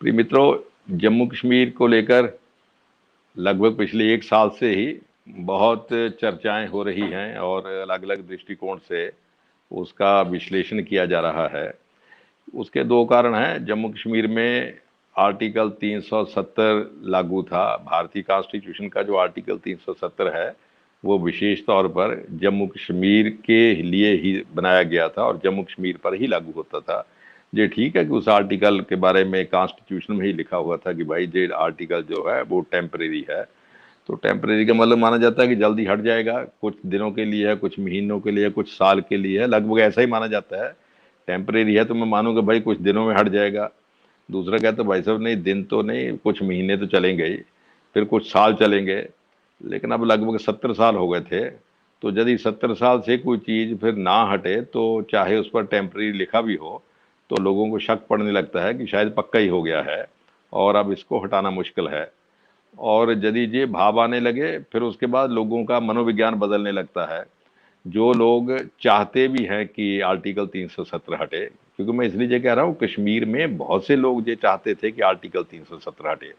प्रिय मित्रों, जम्मू कश्मीर को लेकर लगभग पिछले एक साल से ही बहुत चर्चाएं हो रही हैं और अलग अलग दृष्टिकोण से उसका विश्लेषण किया जा रहा है। उसके दो कारण हैं। जम्मू कश्मीर में आर्टिकल 370 लागू था। भारतीय कॉन्स्टिट्यूशन का जो आर्टिकल 370 है वो विशेष तौर पर जम्मू कश्मीर के लिए ही बनाया गया था और जम्मू कश्मीर पर ही लागू होता था। ये ठीक है कि उस आर्टिकल के बारे में कॉन्स्टिट्यूशन में ही लिखा हुआ था कि भाई ये आर्टिकल जो है वो टेम्परेरी है। तो टेम्परेरी का मतलब माना जाता है कि जल्दी हट जाएगा, कुछ दिनों के लिए है, कुछ महीनों के लिए है, कुछ साल के लिए है, लगभग ऐसा ही माना जाता है। टेम्परेरी है तो मैं मानूंगा भाई कुछ दिनों में हट जाएगा। दूसरा कहता है भाई साहब नहीं, दिन तो नहीं, कुछ महीने तो चलेंगे ही, फिर कुछ साल चलेंगे। लेकिन अब लगभग 70 साल हो गए थे, तो यदि 70 साल से कोई चीज़ फिर ना हटे तो चाहे उस पर टेम्परेरी लिखा भी हो तो लोगों को शक पड़ने लगता है कि शायद पक्का ही हो गया है और अब इसको हटाना मुश्किल है। और यदि ये भाव आने लगे फिर उसके बाद लोगों का मनोविज्ञान बदलने लगता है। जो लोग चाहते भी हैं कि आर्टिकल 370 हटे, क्योंकि मैं इसलिए ये कह रहा हूँ कश्मीर में बहुत से लोग ये चाहते थे कि आर्टिकल 370 हटे,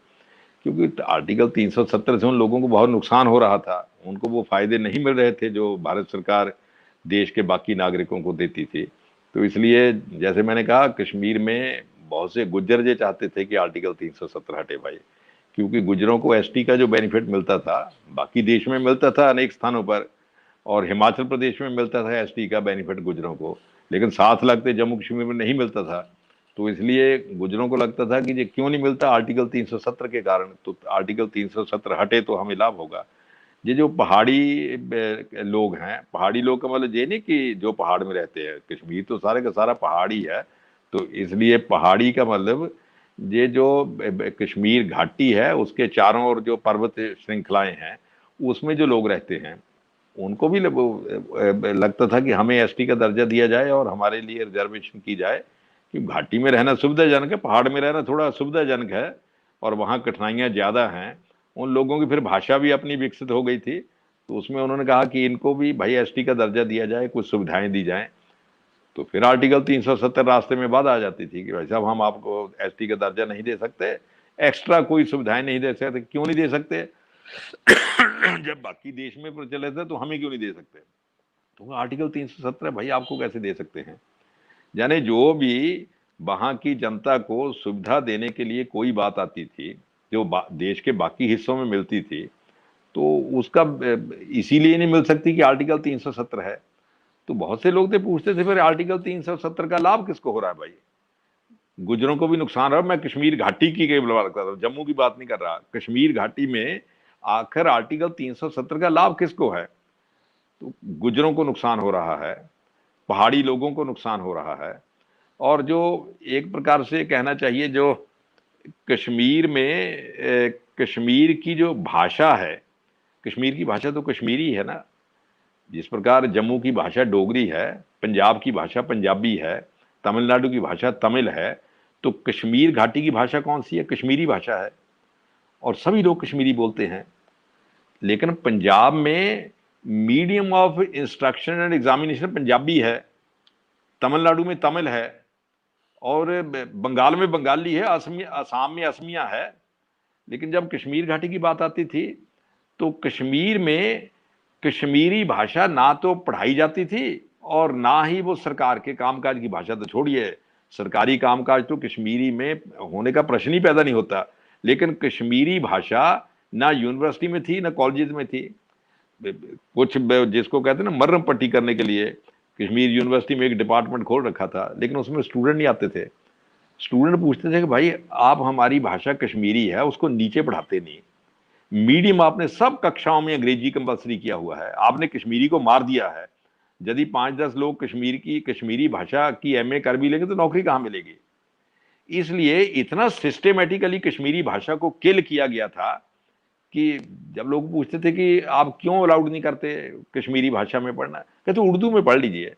क्योंकि आर्टिकल 370 से उन लोगों को बहुत नुकसान हो रहा था। उनको वो फायदे नहीं मिल रहे थे जो भारत सरकार देश के बाकी नागरिकों को देती थी। तो इसलिए जैसे मैंने कहा, कश्मीर में बहुत से गुज्जर ये चाहते थे कि आर्टिकल 370 हटे भाई, क्योंकि गुजरों को एसटी का जो बेनिफिट मिलता था बाकी देश में मिलता था अनेक स्थानों पर, और हिमाचल प्रदेश में मिलता था एसटी का बेनिफिट गुजरों को, लेकिन 7 लाख से जम्मू कश्मीर में नहीं मिलता था। तो इसलिए गुजरों को लगता था कि ये क्यों नहीं मिलता, आर्टिकल 370 के कारण। तो आर्टिकल 370 हटे तो हमें लाभ होगा। ये जो पहाड़ी लोग हैं, पहाड़ी लोग का मतलब ये नहीं कि जो पहाड़ में रहते हैं, कश्मीर तो सारे का सारा पहाड़ी है। तो इसलिए पहाड़ी का मतलब ये जो कश्मीर घाटी है उसके चारों ओर जो पर्वत श्रृंखलाएं हैं उसमें जो लोग रहते हैं उनको भी लगता था कि हमें एसटी का दर्जा दिया जाए और हमारे लिए रिजर्वेशन की जाए, कि घाटी में रहना सुविधाजनक है, पहाड़ में रहना थोड़ा सुविधाजनक है और वहाँ कठिनाइयाँ ज़्यादा हैं। उन लोगों की फिर भाषा भी अपनी विकसित हो गई थी, तो उसमें उन्होंने कहा कि इनको भी भाई एसटी का दर्जा दिया जाए, कुछ सुविधाएं दी जाएं। तो फिर आर्टिकल 370 रास्ते में बात आ जाती थी कि भाई साहब हम आपको एसटी का दर्जा नहीं दे सकते, एक्स्ट्रा कोई सुविधाएं नहीं दे सकते। क्यों नहीं दे सकते? जब बाकी देश में प्रचलित है तो हमें क्यों नहीं दे सकते? तो आर्टिकल 317 भाई आपको कैसे दे सकते हैं? यानी जो भी वहां की जनता को सुविधा देने के लिए कोई बात आती थी जो देश के बाकी हिस्सों में मिलती थी, तो उसका इसीलिए नहीं मिल सकती कि आर्टिकल 370 है। तो बहुत से लोग थे पूछते थे फिर आर्टिकल 370 का लाभ किसको हो रहा है भाई? गुजरों को भी नुकसान रहा। मैं कश्मीर घाटी की बात कर रहा हूँ, जम्मू की बात नहीं कर रहा। कश्मीर घाटी में आखिर आर्टिकल 370 का लाभ किसको है? तो गुजरों को नुकसान हो रहा है, पहाड़ी लोगों को नुकसान हो रहा है। और जो एक प्रकार से कहना चाहिए, जो कश्मीर में कश्मीर की जो भाषा है, कश्मीर की भाषा तो कश्मीरी है ना। जिस प्रकार जम्मू की भाषा डोगरी है, पंजाब की भाषा पंजाबी है, तमिलनाडु की भाषा तमिल है, तो कश्मीर घाटी की भाषा कौन सी है? कश्मीरी भाषा है और सभी लोग कश्मीरी बोलते हैं। लेकिन पंजाब में medium of instruction and examination Punjabi है, तमिलनाडु में तमिल है, और बंगाल में बंगाली है, असम में असमिया है। लेकिन जब कश्मीर घाटी की बात आती थी तो कश्मीर में कश्मीरी भाषा ना तो पढ़ाई जाती थी और ना ही वो सरकार के कामकाज की भाषा। तो छोड़िए, सरकारी कामकाज तो कश्मीरी में होने का प्रश्न ही पैदा नहीं होता। लेकिन कश्मीरी भाषा ना यूनिवर्सिटी में थी ना कॉलेज में थी। कुछ जिसको कहते हैं ना मर्रम पट्टी करने के लिए कश्मीर यूनिवर्सिटी में एक डिपार्टमेंट खोल रखा था, लेकिन उसमें स्टूडेंट नहीं आते थे। स्टूडेंट पूछते थे कि भाई आप हमारी भाषा कश्मीरी है उसको नीचे पढ़ाते नहीं, मीडियम आपने सब कक्षाओं में अंग्रेजी कंपल्सरी किया हुआ है, आपने कश्मीरी को मार दिया है। यदि 5-10 लोग कश्मीरी भाषा की एमए कर भी लेंगे तो नौकरी कहां मिलेगी? इसलिए इतना सिस्टेमेटिकली कश्मीरी भाषा को किल किया गया था कि जब लोग पूछते थे कि आप क्यों अलाउड नहीं करते कश्मीरी भाषा में पढ़ना, कहते उर्दू में पढ़ लीजिए।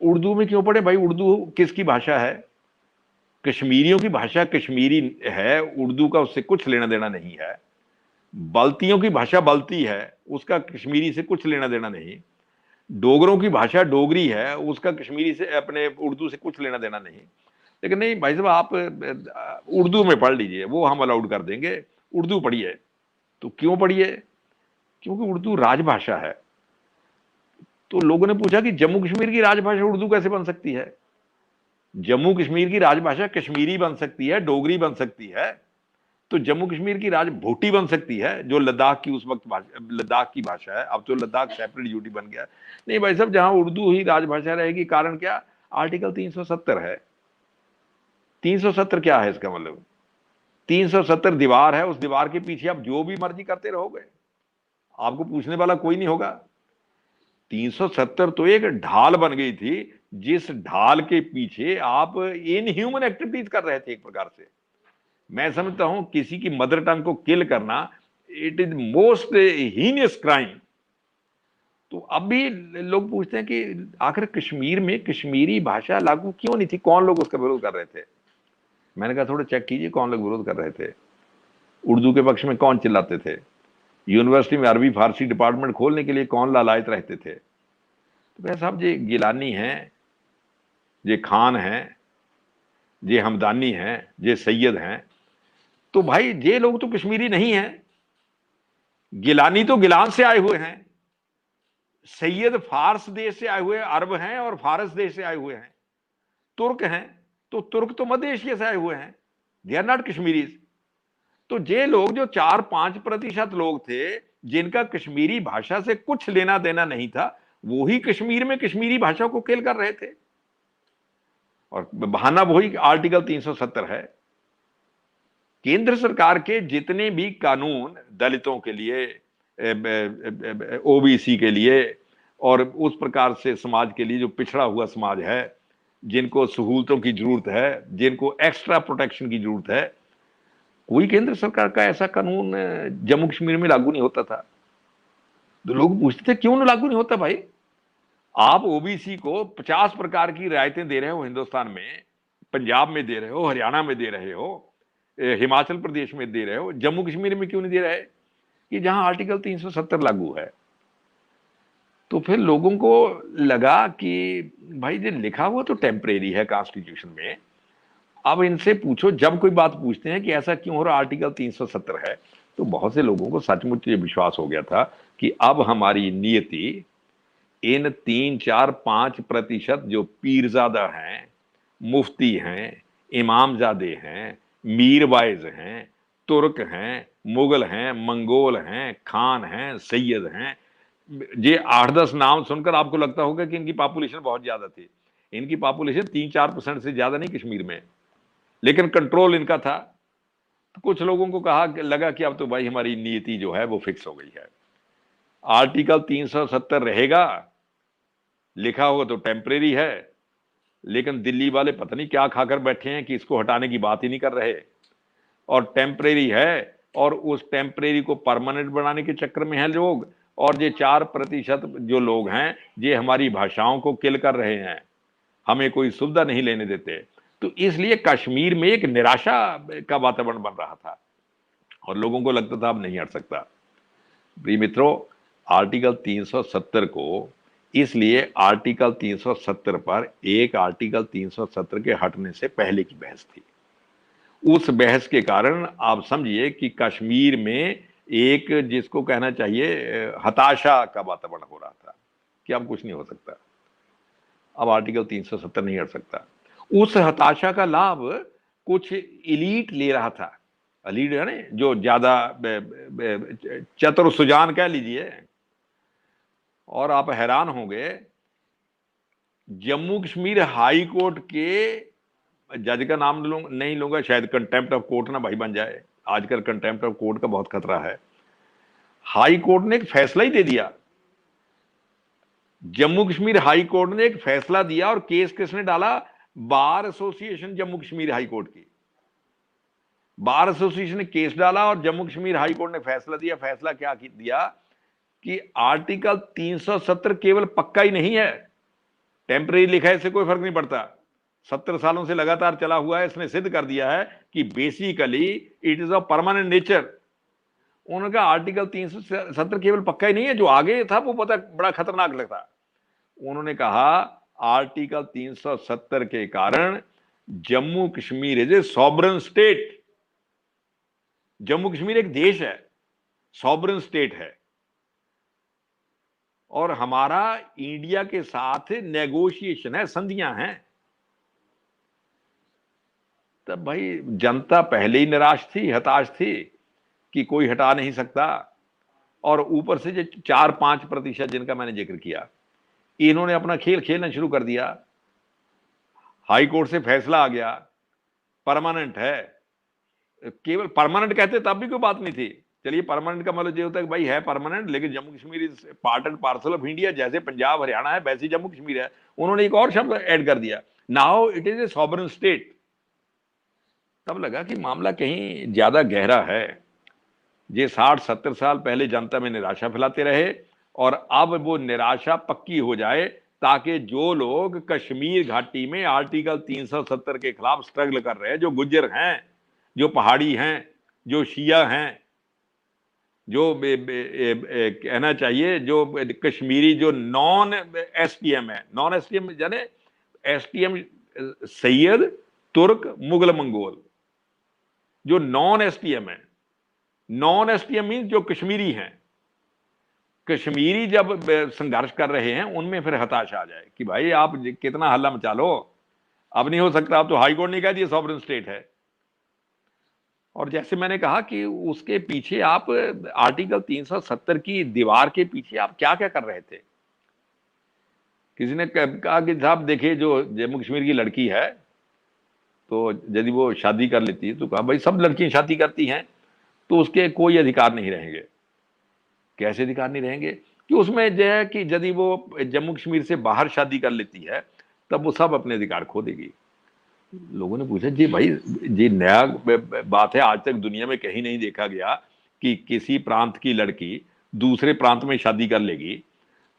उर्दू में क्यों पढ़े भाई? उर्दू किसकी भाषा है? कश्मीरियों की भाषा कश्मीरी है, उर्दू का उससे कुछ लेना देना नहीं है। बल्तियों की भाषा बल्ती है, उसका कश्मीरी से कुछ लेना देना नहीं। डोगरों की भाषा डोगरी है, उसका कश्मीरी से अपने उर्दू से कुछ लेना देना नहीं। लेकिन नहीं भाई साहब, आप उर्दू में पढ़ लीजिए, वो हम अलाउड कर देंगे, उर्दू पढ़िए। तो क्यों पढ़िए? क्योंकि उर्दू राजभाषा है। तो लोगों ने पूछा कि जम्मू कश्मीर की राजभाषा उर्दू कैसे बन सकती है? जम्मू कश्मीर की राजभाषा कश्मीरी बन सकती है, डोगरी बन सकती है, तो जम्मू कश्मीर की राज भूटी बन सकती है, जो लद्दाख की उस वक्त लद्दाख की भाषा है। अब तो लद्दाख सेपरेट यूटी बन गया। नहीं भाई साहब, जहां उर्दू ही राजभाषा रहेगी, कारण क्या? आर्टिकल 370 है। 370 क्या है इसका मतलब? 370 दीवार है, उस दीवार के पीछे आप जो भी मर्जी करते रहोगे, आपको पूछने वाला कोई नहीं होगा। 370 तो एक ढाल बन गई थी, जिस ढाल के पीछे आप इनह्यूमन एक्टिविटीज कर रहे थे एक प्रकार से। मैं समझता हूं किसी की मदर टंग को किल करना, it is most heinous crime. तो अब भी लोग पूछते हैं कि आखिर कश्मीर में कश्मीरी भाषा लागू क्यों नहीं थी, कौन लोग उसका विरोध कर रहे थे? मैंने कहा थोड़ा चेक कीजिए कौन लोग विरोध कर रहे थे। उर्दू के पक्ष में कौन चिल्लाते थे? यूनिवर्सिटी में अरबी फारसी डिपार्टमेंट खोलने के लिए कौन लालायत रहते थे? तो भाई साहब, ये गिलानी हैं, ये खान हैं, ये हमदानी हैं, ये सैयद हैं, तो भाई ये लोग तो कश्मीरी नहीं हैं। गिलानी तो गिलान से आए हुए हैं, सैयद फारस देश से आए हुए अरब हैं और फारस देश से आए हुए हैं, तुर्क हैं, तो तुर्क तो मध्य एशिया से आए हुए हैं, दे आर नॉट कश्मीरीज। तो ये लोग जो 4-5% लोग थे जिनका कश्मीरी भाषा से कुछ लेना देना नहीं था, वो ही कश्मीर में कश्मीरी भाषा को खेल कर रहे थे। और बहाना वही आर्टिकल 370 है। केंद्र सरकार के जितने भी कानून दलितों के लिए, ओबीसी के लिए और उस प्रकार से समाज के लिए जो पिछड़ा हुआ समाज है, जिनको सहूलतों की जरूरत है, जिनको एक्स्ट्रा प्रोटेक्शन की जरूरत है, कोई केंद्र सरकार का ऐसा कानून जम्मू कश्मीर में लागू नहीं होता था। तो लोग पूछते थे क्यों ना लागू नहीं होता? भाई, आप ओबीसी को 50 प्रकार की रियायतें दे रहे हो हिंदुस्तान में, पंजाब में दे रहे हो, हरियाणा में दे रहे हो, हिमाचल प्रदेश में दे रहे हो, जम्मू कश्मीर में क्यों नहीं दे रहे? कि जहां आर्टिकल 370 लागू है। तो फिर लोगों को लगा कि भाई ये लिखा हुआ तो टेम्परेरी है कॉन्स्टिट्यूशन में, अब इनसे पूछो, जब कोई बात पूछते हैं कि ऐसा क्यों हो रहा, आर्टिकल 370 है, तो बहुत से लोगों को सचमुच ये विश्वास हो गया था कि अब हमारी नियति इन 3-4-5% जो पीरजादा हैं, मुफ्ती हैं, इमामजादे हैं, मीरवाइज हैं, तुर्क हैं, मुगल हैं, मंगोल हैं, खान हैं, सैयद हैं, ये 8-10 नाम सुनकर आपको लगता होगा कि इनकी पॉपुलेशन बहुत ज्यादा थी। इनकी पॉपुलेशन 3-4% से ज्यादा नहीं कश्मीर में, लेकिन कंट्रोल इनका था। तो कुछ लोगों को लगा कि अब तो भाई हमारी नीति जो है वो फिक्स हो गई है, आर्टिकल 370 रहेगा, लिखा होगा तो टेम्परेरी है, लेकिन दिल्ली वाले पता नहीं क्या खाकर बैठे हैं कि इसको हटाने की बात ही नहीं कर रहे, और टेम्परेरी है, और उस टेम्परेरी को परमानेंट बनाने के चक्कर में हैं लोग। और ये 4% जो लोग हैं, ये हमारी भाषाओं को किल कर रहे हैं, हमें कोई सुविधा नहीं लेने देते। तो इसलिए कश्मीर में एक निराशा का वातावरण बन रहा था और लोगों को लगता था अब नहीं हट सकता। प्रिय मित्रों, आर्टिकल 370 को, इसलिए आर्टिकल 370 पर एक आर्टिकल 370 के हटने से पहले की बहस थी। उस बहस के कारण आप समझिए कि कश्मीर में एक, जिसको कहना चाहिए, हताशा का वातावरण हो रहा था कि अब कुछ नहीं हो सकता, अब आर्टिकल 370 नहीं हट सकता। उस हताशा का लाभ कुछ इलीट ले रहा था। एलीट है ना, जो ज्यादा चतुर सुजान कह लीजिए। और आप हैरान होंगे, जम्मू कश्मीर हाई कोर्ट के जज का नाम नहीं लूंगा, शायद कंटेम्प्ट ऑफ कोर्ट ना भाई बन जाए, आजकल कंटेम्प्ट ऑफ कोर्ट का बहुत खतरा है। हाई कोर्ट ने एक फैसला ही दे दिया, जम्मू कश्मीर हाई कोर्ट ने एक फैसला दिया, और केस किसने डाला? Bar association Jammu Kashmir high court की। बार एसोसिएशन ने केस डाला और जम्मू कश्मीर हाई कोर्ट ने फैसला दिया। फैसला क्या दिया कि आर्टिकल 370 केवल पक्का ही नहीं है, टेम्परेरी लिखा है, इससे कोई फर्क नहीं पड़ता, 70 सालों से लगातार चला हुआ है, इसने सिद्ध कर दिया है कि basically it is of permanent nature. उनका आर्टिकल 370 केवल पक्का ही नहीं है, जो आगे था वो पता बड़ा खतरनाक लगता। उन्होंने कहा आर्टिकल 370 के कारण Jammu Kashmir is a sovereign state. Jammu Kashmir एक देश है, सॉवरन स्टेट है, और हमारा इंडिया के साथ नेगोशिएशन है, संधियां हैं। तब भाई जनता पहले ही निराश थी, हताश थी कि कोई हटा नहीं सकता, और ऊपर से जो 4-5% जिनका मैंने जिक्र किया, इन्होंने अपना खेल खेलना शुरू कर दिया। हाई कोर्ट से फैसला आ गया, परमानेंट है। केवल परमानेंट कहते तब भी कोई बात नहीं थी। चलिए, परमानेंट का मतलब ये होता है कि भाई है परमानेंट, लेकिन Jammu Kashmir is part and parcel of India. जैसे पंजाब हरियाणा है वैसे जम्मू कश्मीर है। उन्होंने एक और शब्द ऐड कर दिया, now it is a sovereign state. तब लगा कि मामला कहीं ज्यादा गहरा है। ये 60-70 साल पहले जनता में निराशा फैलाते रहे, और अब वो निराशा पक्की हो जाए, ताकि जो लोग कश्मीर घाटी में आर्टिकल 370 के खिलाफ स्ट्रगल कर रहे हैं, जो गुज्जर हैं, जो पहाड़ी हैं, जो शिया हैं, जो कहना चाहिए जो कश्मीरी जो नॉन एसटीएम है, नॉन एसटीएम यानी एसटीएम सैयद, तुर्क, मुगल, मंगोल, जो नॉन एसटीएम है, नॉन एसटीएम मीन जो कश्मीरी हैं, कश्मीरी जब संघर्ष कर रहे हैं, उनमें फिर हताशा आ जाए कि भाई आप कितना हल्ला मचा लो, अब नहीं हो सकता। अब तो हाईकोर्ट ने कह दिया सॉवरेन स्टेट है। और जैसे मैंने कहा कि उसके पीछे आप आर्टिकल 370 की दीवार के पीछे आप क्या क्या कर रहे थे। किसी ने कहा कि साहब देखिए, जो जम्मू कश्मीर की लड़की है, तो यदि वो शादी कर लेती है, तो कहा भाई सब लड़कियां शादी करती हैं, तो उसके कोई अधिकार नहीं रहेंगे। कैसे अधिकार नहीं रहेंगे? कि उसमें जो है कि यदि वो जम्मू कश्मीर से बाहर शादी कर लेती है, तब वो सब अपने अधिकार खो देगी। लोगों ने पूछा, जी भाई जी नया बात है, आज तक दुनिया में कहीं नहीं देखा गया कि किसी प्रांत की लड़की दूसरे प्रांत में शादी कर लेगी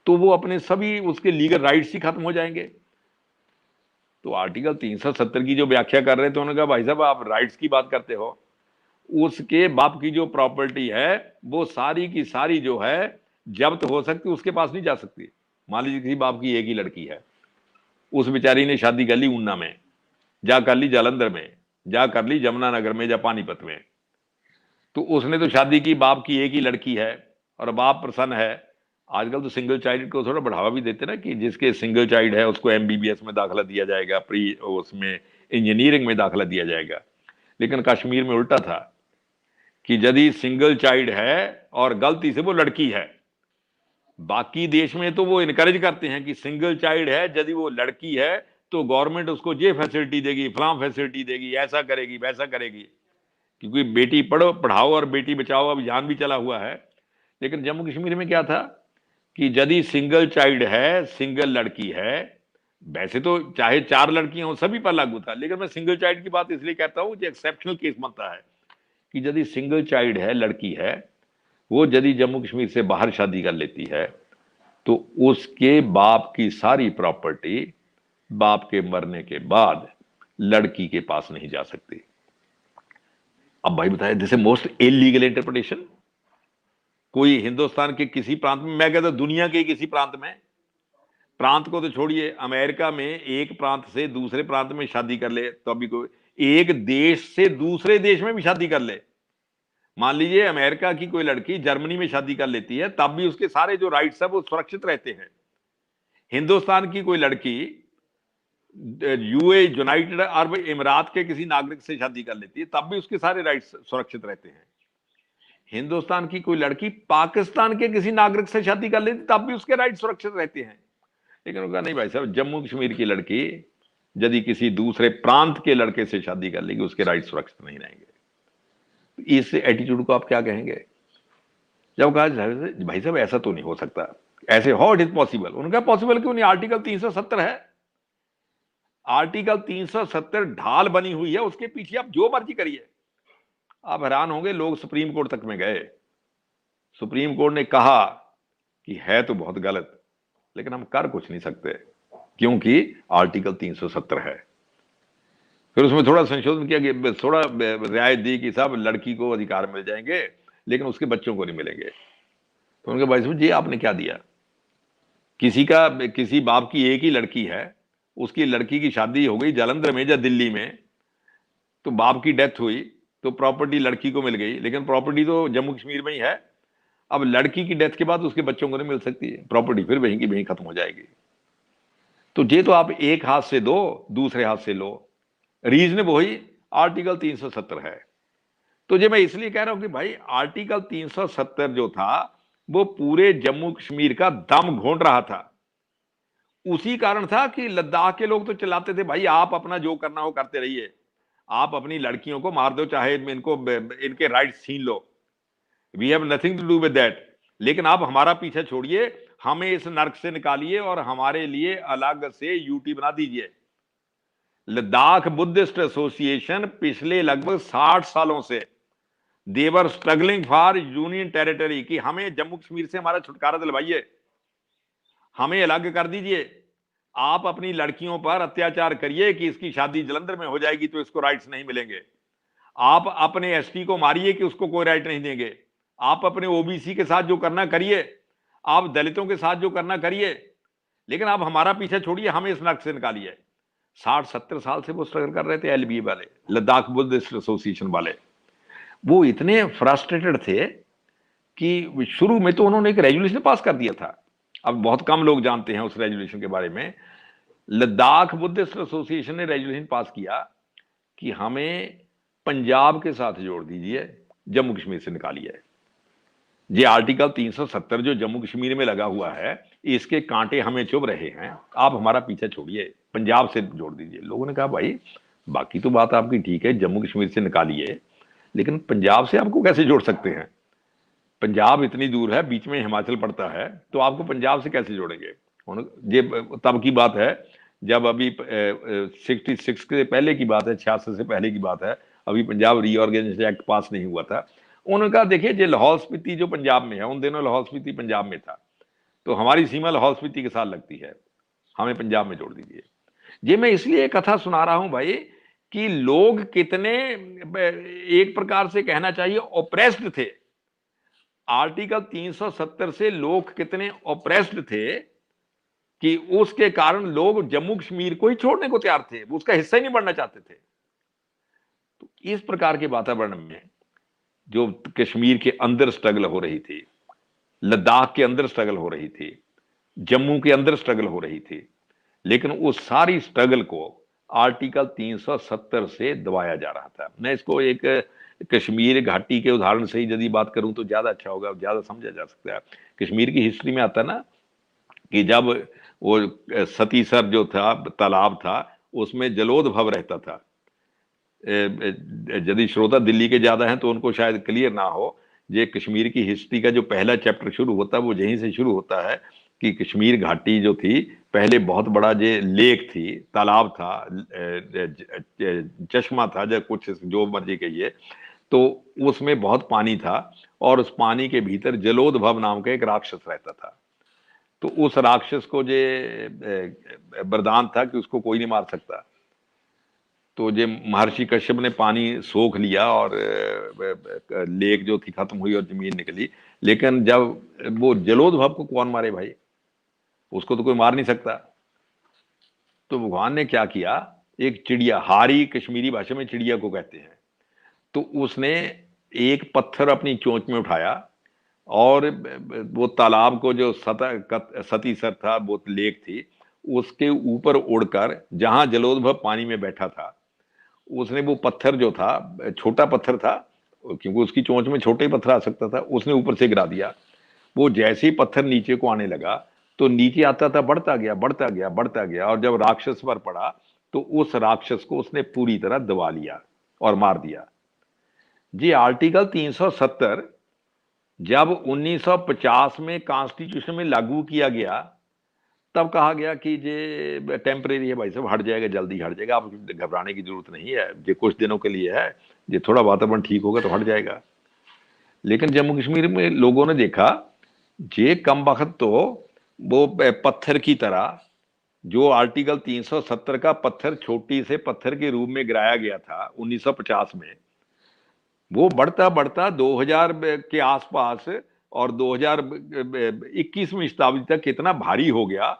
तो वो अपने सभी उसके लीगल राइट्स ही खत्म हो जाएंगे। तो आर्टिकल 370 की जो व्याख्या कर रहे थे, उन्होंने कहा भाई साहब आप राइट्स की बात करते हो, उसके बाप की जो प्रॉपर्टी है वो सारी की सारी जो है जब्त हो सकती, उसके पास नहीं जा सकती। मान लीजिए किसी बाप की एक ही लड़की है, उस बेचारी ने शादी कर ली ऊना में, जा कर ली जालंधर में, जा कर ली जमुनानगर में, जा पानीपत में, तो उसने तो शादी की, बाप की एक ही लड़की है और बाप प्रसन्न है। आजकल तो सिंगल चाइल्ड को थोड़ा बढ़ावा भी देते ना, कि जिसके सिंगल चाइल्ड है उसको एमबीबीएस में दाखिला दिया जाएगा, प्री उसमें इंजीनियरिंग में दाखिला दिया जाएगा। लेकिन कश्मीर में उल्टा था कि यदि सिंगल चाइल्ड है और गलती से वो लड़की है, बाकी देश में तो वो इनकरेज करते हैं कि सिंगल चाइल्ड है, यदि वो लड़की है तो गवर्नमेंट उसको ये फैसिलिटी देगी, फलां फैसिलिटी देगी, ऐसा करेगी, वैसा करेगी, क्योंकि बेटी पढ़ो पढ़ाओ और बेटी बचाओ अभियान भी चला हुआ है। लेकिन जम्मू कश्मीर में क्या था कि यदि सिंगल चाइल्ड है, सिंगल लड़की है, वैसे तो चाहे 4 लड़कियां हो सभी पर लागू था, लेकिन मैं सिंगल चाइल्ड की बात इसलिए कहता हूं कि एक्सेप्शनल केस बनता है कि यदि सिंगल चाइल्ड है, लड़की है, वो यदि जम्मू कश्मीर से बाहर शादी कर लेती है, तो उसके बाप की सारी प्रॉपर्टी बाप के मरने के बाद लड़की के पास नहीं जा सकती। अब भाई बताया, this is most illegal interpretation. कोई हिंदुस्तान के किसी प्रांत में, मैं कहता हूं दुनिया के किसी प्रांत में, प्रांत को तो छोड़िए, अमेरिका में एक प्रांत से दूसरे प्रांत में शादी कर ले तो अभी कोई, एक देश से दूसरे देश में भी शादी कर ले, मान लीजिए अमेरिका की कोई लड़की जर्मनी में शादी कर लेती है, तब भी उसके सारे जो राइट्स है वो सुरक्षित रहते हैं। हिंदुस्तान की कोई लड़की यूए यूनाइटेड अरब इमारात के किसी नागरिक से शादी कर लेती है, तब भी उसके सारे राइट्स सुरक्षित रहते हैं। हिंदुस्तान की कोई लड़की पाकिस्तान के किसी नागरिक से शादी कर लेती, तब भी उसके राइट सुरक्षित रहते हैं। लेकिन उनका नहीं भाई साहब, जम्मू कश्मीर की लड़की यदि किसी दूसरे प्रांत के लड़के से शादी कर लेगी, उसके राइट सुरक्षित नहीं रहेंगे। इस एटीट्यूड को आप क्या कहेंगे? जब कहा भाई साहब ऐसा तो नहीं हो सकता, ऐसे हाउ इट इज पॉसिबल, उनका पॉसिबल क्यों नहीं? आर्टिकल 370 है, आर्टिकल 370 ढाल बनी हुई है, उसके पीछे आप जो मर्जी करिए। आप हैरान होंगे, लोग सुप्रीम कोर्ट तक में गए, सुप्रीम कोर्ट ने कहा कि है तो बहुत गलत, लेकिन हम कर कुछ नहीं सकते क्योंकि आर्टिकल 370 है। फिर उसमें थोड़ा संशोधन किया कि थोड़ा रियायत दी कि साहब लड़की को अधिकार मिल जाएंगे लेकिन उसके बच्चों को नहीं मिलेंगे। तो उनके भाई साहब जी आपने क्या दिया? किसी बाप की एक ही लड़की है, उसकी लड़की की शादी हो गई जालंधर में या दिल्ली में, तो बाप की डेथ हुई तो प्रॉपर्टी लड़की को मिल गई, लेकिन प्रॉपर्टी तो जम्मू कश्मीर में ही है। अब लड़की की डेथ के बाद उसके बच्चों को नहीं मिल सकती है प्रॉपर्टी, फिर वहीं की वहीं खत्म हो जाएगी। तो ये तो आप एक हाथ से दो दूसरे हाथ से लो, रीजन वही आर्टिकल 370 है। तो ये मैं इसलिए कह रहा हूं कि भाई आर्टिकल 370 जो था वो पूरे जम्मू कश्मीर का दम घोंट रहा था। उसी कारण था कि लद्दाख के लोग तो चिल्लाते थे भाई आप अपना जो करना हो करते रहिए, आप अपनी लड़कियों को मार दो, चाहे इनको इनके राइट्स छीन लो, we have nothing to do with that, लेकिन आप हमारा पीछे छोड़िए, हमें इस नर्क से निकालिए और हमारे लिए अलग से यूटी बना दीजिए। लद्दाख बुद्धिस्ट एसोसिएशन पिछले लगभग 60 सालों से देवर स्ट्रगलिंग फॉर यूनियन टेरिटरी कि हमें जम्मू कश्मीर से हमारा छुटकारा दिलवाइए, हमें अलग कर दीजिए। आप अपनी लड़कियों पर अत्याचार करिए कि इसकी शादी जलंधर में हो जाएगी तो इसको राइट्स नहीं मिलेंगे, आप अपने एसटी को मारिए कि उसको कोई राइट नहीं देंगे, आप अपने ओबीसी के साथ जो करना करिए, आप दलितों के साथ जो करना करिए, लेकिन आप हमारा पीछे छोड़िए, हमें इस नर्क से निकालिए। 60-70 साल से वो स्ट्रगल कर रहे थे एलबीए वाले, लद्दाख बुद्धिस्ट एसोसिएशन वाले। वो इतने फ्रस्ट्रेटेड थे कि शुरू में तो उन्होंने एक रेजोल्यूशन पास कर दिया था, अब बहुत कम लोग जानते हैं उस रेजोल्यूशन के बारे में। लद्दाख बुद्धिस्ट एसोसिएशन ने रेजोल्यूशन पास किया कि हमें पंजाब के साथ जोड़ दीजिए, जम्मू कश्मीर से निकालिए। ये आर्टिकल 370 जो जम्मू कश्मीर में लगा हुआ है, इसके कांटे हमें चुभ रहे हैं, आप हमारा पीछे छोड़िए, पंजाब से जोड़ दीजिए। लोगों ने कहा भाई बाकी तो बात आपकी ठीक है, जम्मू कश्मीर से निकालिए, लेकिन पंजाब से आपको कैसे जोड़ सकते हैं? पंजाब इतनी दूर है, बीच में हिमाचल पड़ता है, तो आपको पंजाब से कैसे जोड़ेंगे? ये तब की बात है जब अभी 66 के पहले की बात है, 66 से पहले की बात है, अभी पंजाब रीऑर्गेनाइजेशन एक्ट पास नहीं हुआ था। उन्होंने कहा देखिए जो लाहौल स्पीति जो पंजाब में है, उन दिनों लाहौल स्पीति पंजाब में था, तो हमारी सीमा लाहौल स्पीति के साथ लगती है, हमें पंजाब में जोड़ दीजिए। ये मैं इसलिए कथा सुना रहा हूं भाई कि लोग कितने, एक प्रकार से कहना चाहिए ओप्रेस्ड थे। आर्टिकल 370 से लोग कितने ओप्रेस्ड थे कि उसके कारण लोग जम्मू कश्मीर को ही छोड़ने को तैयार थे, वो उसका हिस्सा ही नहीं बनना चाहते थे। तो इस प्रकार के वातावरण में जो कश्मीर के अंदर स्ट्रगल हो रही थी, लद्दाख के अंदर स्ट्रगल हो रही थी, जम्मू के अंदर स्ट्रगल हो रही थी, लेकिन उस सारी स्ट्रगल को आर्टिकल 370 से दबाया जा रहा था। मैं इसको एक कश्मीर घाटी के उदाहरण से ही यदि बात करूं तो ज्यादा अच्छा होगा, ज्यादा समझा जा सकता है। कश्मीर की हिस्ट्री में आता ना कि जब वो सतीसर जो था तालाब था, उसमें जलोदभव रहता था। यदि श्रोता दिल्ली के ज्यादा हैं तो उनको शायद क्लियर ना हो, ये कश्मीर की हिस्ट्री का जो पहला चैप्टर शुरू होता है वो यहीं से शुरू होता है कि कश्मीर घाटी जो थी पहले बहुत बड़ा जो लेक थी, तालाब था, चश्मा था, जो कुछ जो मर्जी कहिए, तो उसमें बहुत पानी था और उस पानी के भीतर जलोदभव नाम का एक राक्षस रहता था। तो उस राक्षस को जे वरदान था कि उसको कोई नहीं मार सकता। तो जे महर्षि कश्यप ने पानी सोख लिया और लेक जो थी खत्म हुई और जमीन निकली, लेकिन जब वो जलोदभव को कौन मारे भाई, उसको तो कोई मार नहीं सकता। तो भगवान ने क्या किया, एक चिड़िया, हारी कश्मीरी भाषा में चिड़िया को कहते हैं, तो उसने एक पत्थर अपनी चोंच में उठाया और वो तालाब को जो सतीसर था, वो लेक थी, उसके ऊपर उड़कर जहां जलोदभव पानी में बैठा था, उसने वो पत्थर जो था, छोटा पत्थर था क्योंकि उसकी चोंच में छोटे ही पत्थर आ सकता था, उसने ऊपर से गिरा दिया। वो जैसे ही पत्थर नीचे को आने लगा तो नीचे आता था, बढ़ता गया बढ़ता गया बढ़ता गया, और जब राक्षस पर पड़ा तो उस राक्षस को उसने पूरी तरह दबा लिया और मार दिया। जी आर्टिकल 370 जब 1950 में कॉन्स्टिट्यूशन में लागू किया गया, तब कहा गया कि ये टेम्परेरी है भाई साहब, हट जाएगा, जल्दी हट जाएगा, आप घबराने की जरूरत नहीं है, ये कुछ दिनों के लिए है, ये थोड़ा वातावरण ठीक होगा तो हट जाएगा। लेकिन जम्मू कश्मीर में लोगों ने देखा ये कम वक्त तो वो पत्थर की तरह, जो आर्टिकल 370 का पत्थर छोटी से पत्थर के रूप में गिराया गया था 1950 में, वो बढ़ता बढ़ता 2000 के आसपास और 2021 में शताब्दी तक कितना भारी हो गया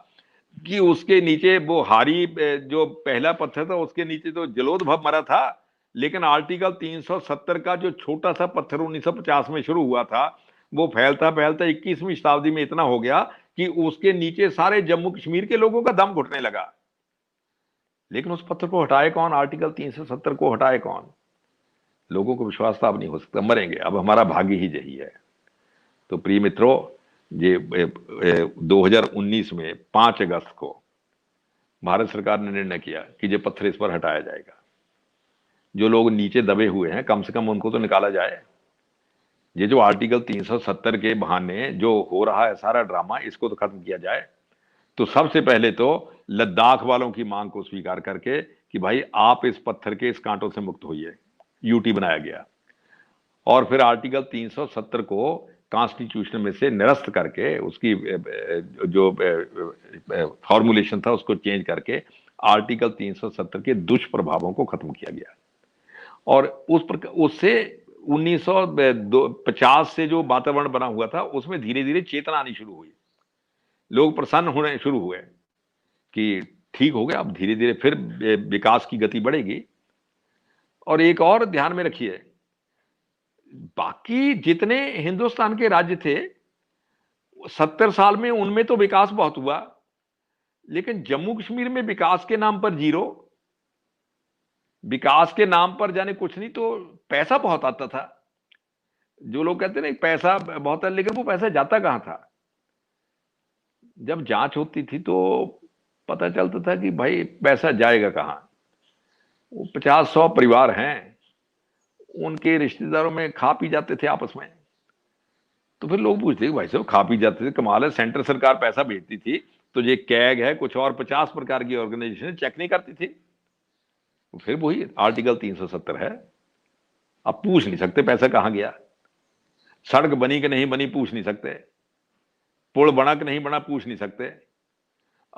कि उसके नीचे वो हारी जो पहला पत्थर था उसके नीचे तो जलोदभव मरा था, लेकिन आर्टिकल 370 का जो छोटा सा पत्थर 1950 में शुरू हुआ था, वो फैलता फैलता 21वीं शताब्दी में इतना हो गया कि उसके नीचे सारे जम्मू कश्मीर के लोगों का दम घुटने लगा। लेकिन उस पत्थर को हटाए कौन? आर्टिकल 370 को हटाए कौन? लोगों को विश्वास था अब नहीं हो सकता, मरेंगे, अब हमारा भाग्य ही यही है। तो प्रिय मित्रों, ये 2019 में 5 अगस्त को भारत सरकार ने निर्णय किया कि ये पत्थर इस पर हटाया जाएगा। जो लोग नीचे दबे हुए हैं कम से कम उनको तो निकाला जाए। ये जो आर्टिकल 370 के बहाने जो हो रहा है सारा ड्रामा, इसको तो खत्म किया जाए। तो सबसे पहले तो लद्दाख वालों की मांग को स्वीकार करके कि भाई आप इस पत्थर के इस कांटों से मुक्त होइए, यूटी बनाया गया। और फिर आर्टिकल 370 को कॉन्स्टिट्यूशन में से निरस्त करके उसकी जो फॉर्मुलेशन था उसको चेंज करके आर्टिकल 370 के दुष्प्रभावों को खत्म किया गया। और उससे 1950 से जो वातावरण बना हुआ था उसमें धीरे धीरे चेतना आनी शुरू हुई। लोग प्रसन्न होने शुरू हुए कि ठीक हो गया, अब धीरे धीरे फिर विकास की गति बढ़ेगी। और एक और ध्यान में रखिए, बाकी जितने हिंदुस्तान के राज्य थे 70 साल में उनमें तो विकास बहुत हुआ, लेकिन जम्मू कश्मीर में विकास के नाम पर जीरो, विकास के नाम पर जाने कुछ नहीं, तो पैसा बहुत आता था। जो लोग कहते ना पैसा बहुत है, लेकिन वो पैसा जाता कहां था? जब जांच होती थी तो पता चलता था कि भाई पैसा जाएगा कहां। वो 50-100 परिवार हैं, उनके रिश्तेदारों में खा पी जाते थे आपस में। तो फिर लोग पूछते भाई साहब खा पी जाते थे, कमाल है, सेंट्रल सरकार पैसा भेजती थी तो ये कैग है कुछ और 50 प्रकार की ऑर्गेनाइजेशन चेक नहीं करती थी। फिर वही आर्टिकल 370 है, आप पूछ नहीं सकते पैसा कहां गया। सड़क बनी कि नहीं बनी पूछ नहीं सकते, पुल बना कि नहीं बना पूछ नहीं सकते।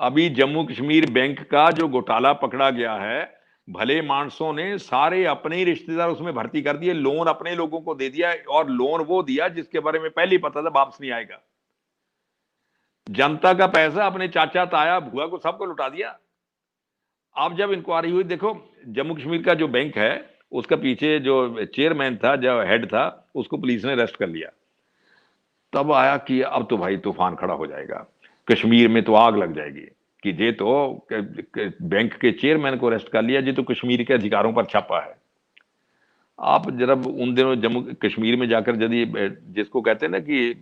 अभी जम्मू कश्मीर बैंक का जो घोटाला पकड़ा गया है, भले मानसों ने सारे अपने ही रिश्तेदार उसमें भर्ती कर दिए, लोन अपने लोगों को दे दिया, और लोन वो दिया जिसके बारे में पहले ही पता था वापस नहीं आएगा। जनता का पैसा अपने चाचा ताया भुआ को सबको लुटा दिया। अब जब इंक्वायरी हुई, देखो जम्मू कश्मीर का जो बैंक है उसका पीछे जो चेयरमैन था, जो हेड था, उसको पुलिस ने अरेस्ट कर लिया। तब आया कि अब तो भाई तूफान खड़ा हो जाएगा, कश्मीर में तो आग लग जाएगी कि ये तो बैंक के चेयरमैन को अरेस्ट कर लिया, ये तो कश्मीर के अधिकारों पर छापा है। आप जब उन दिनों जम्मू कश्मीर में जाकर यदि जिसको कहते हैं ना कि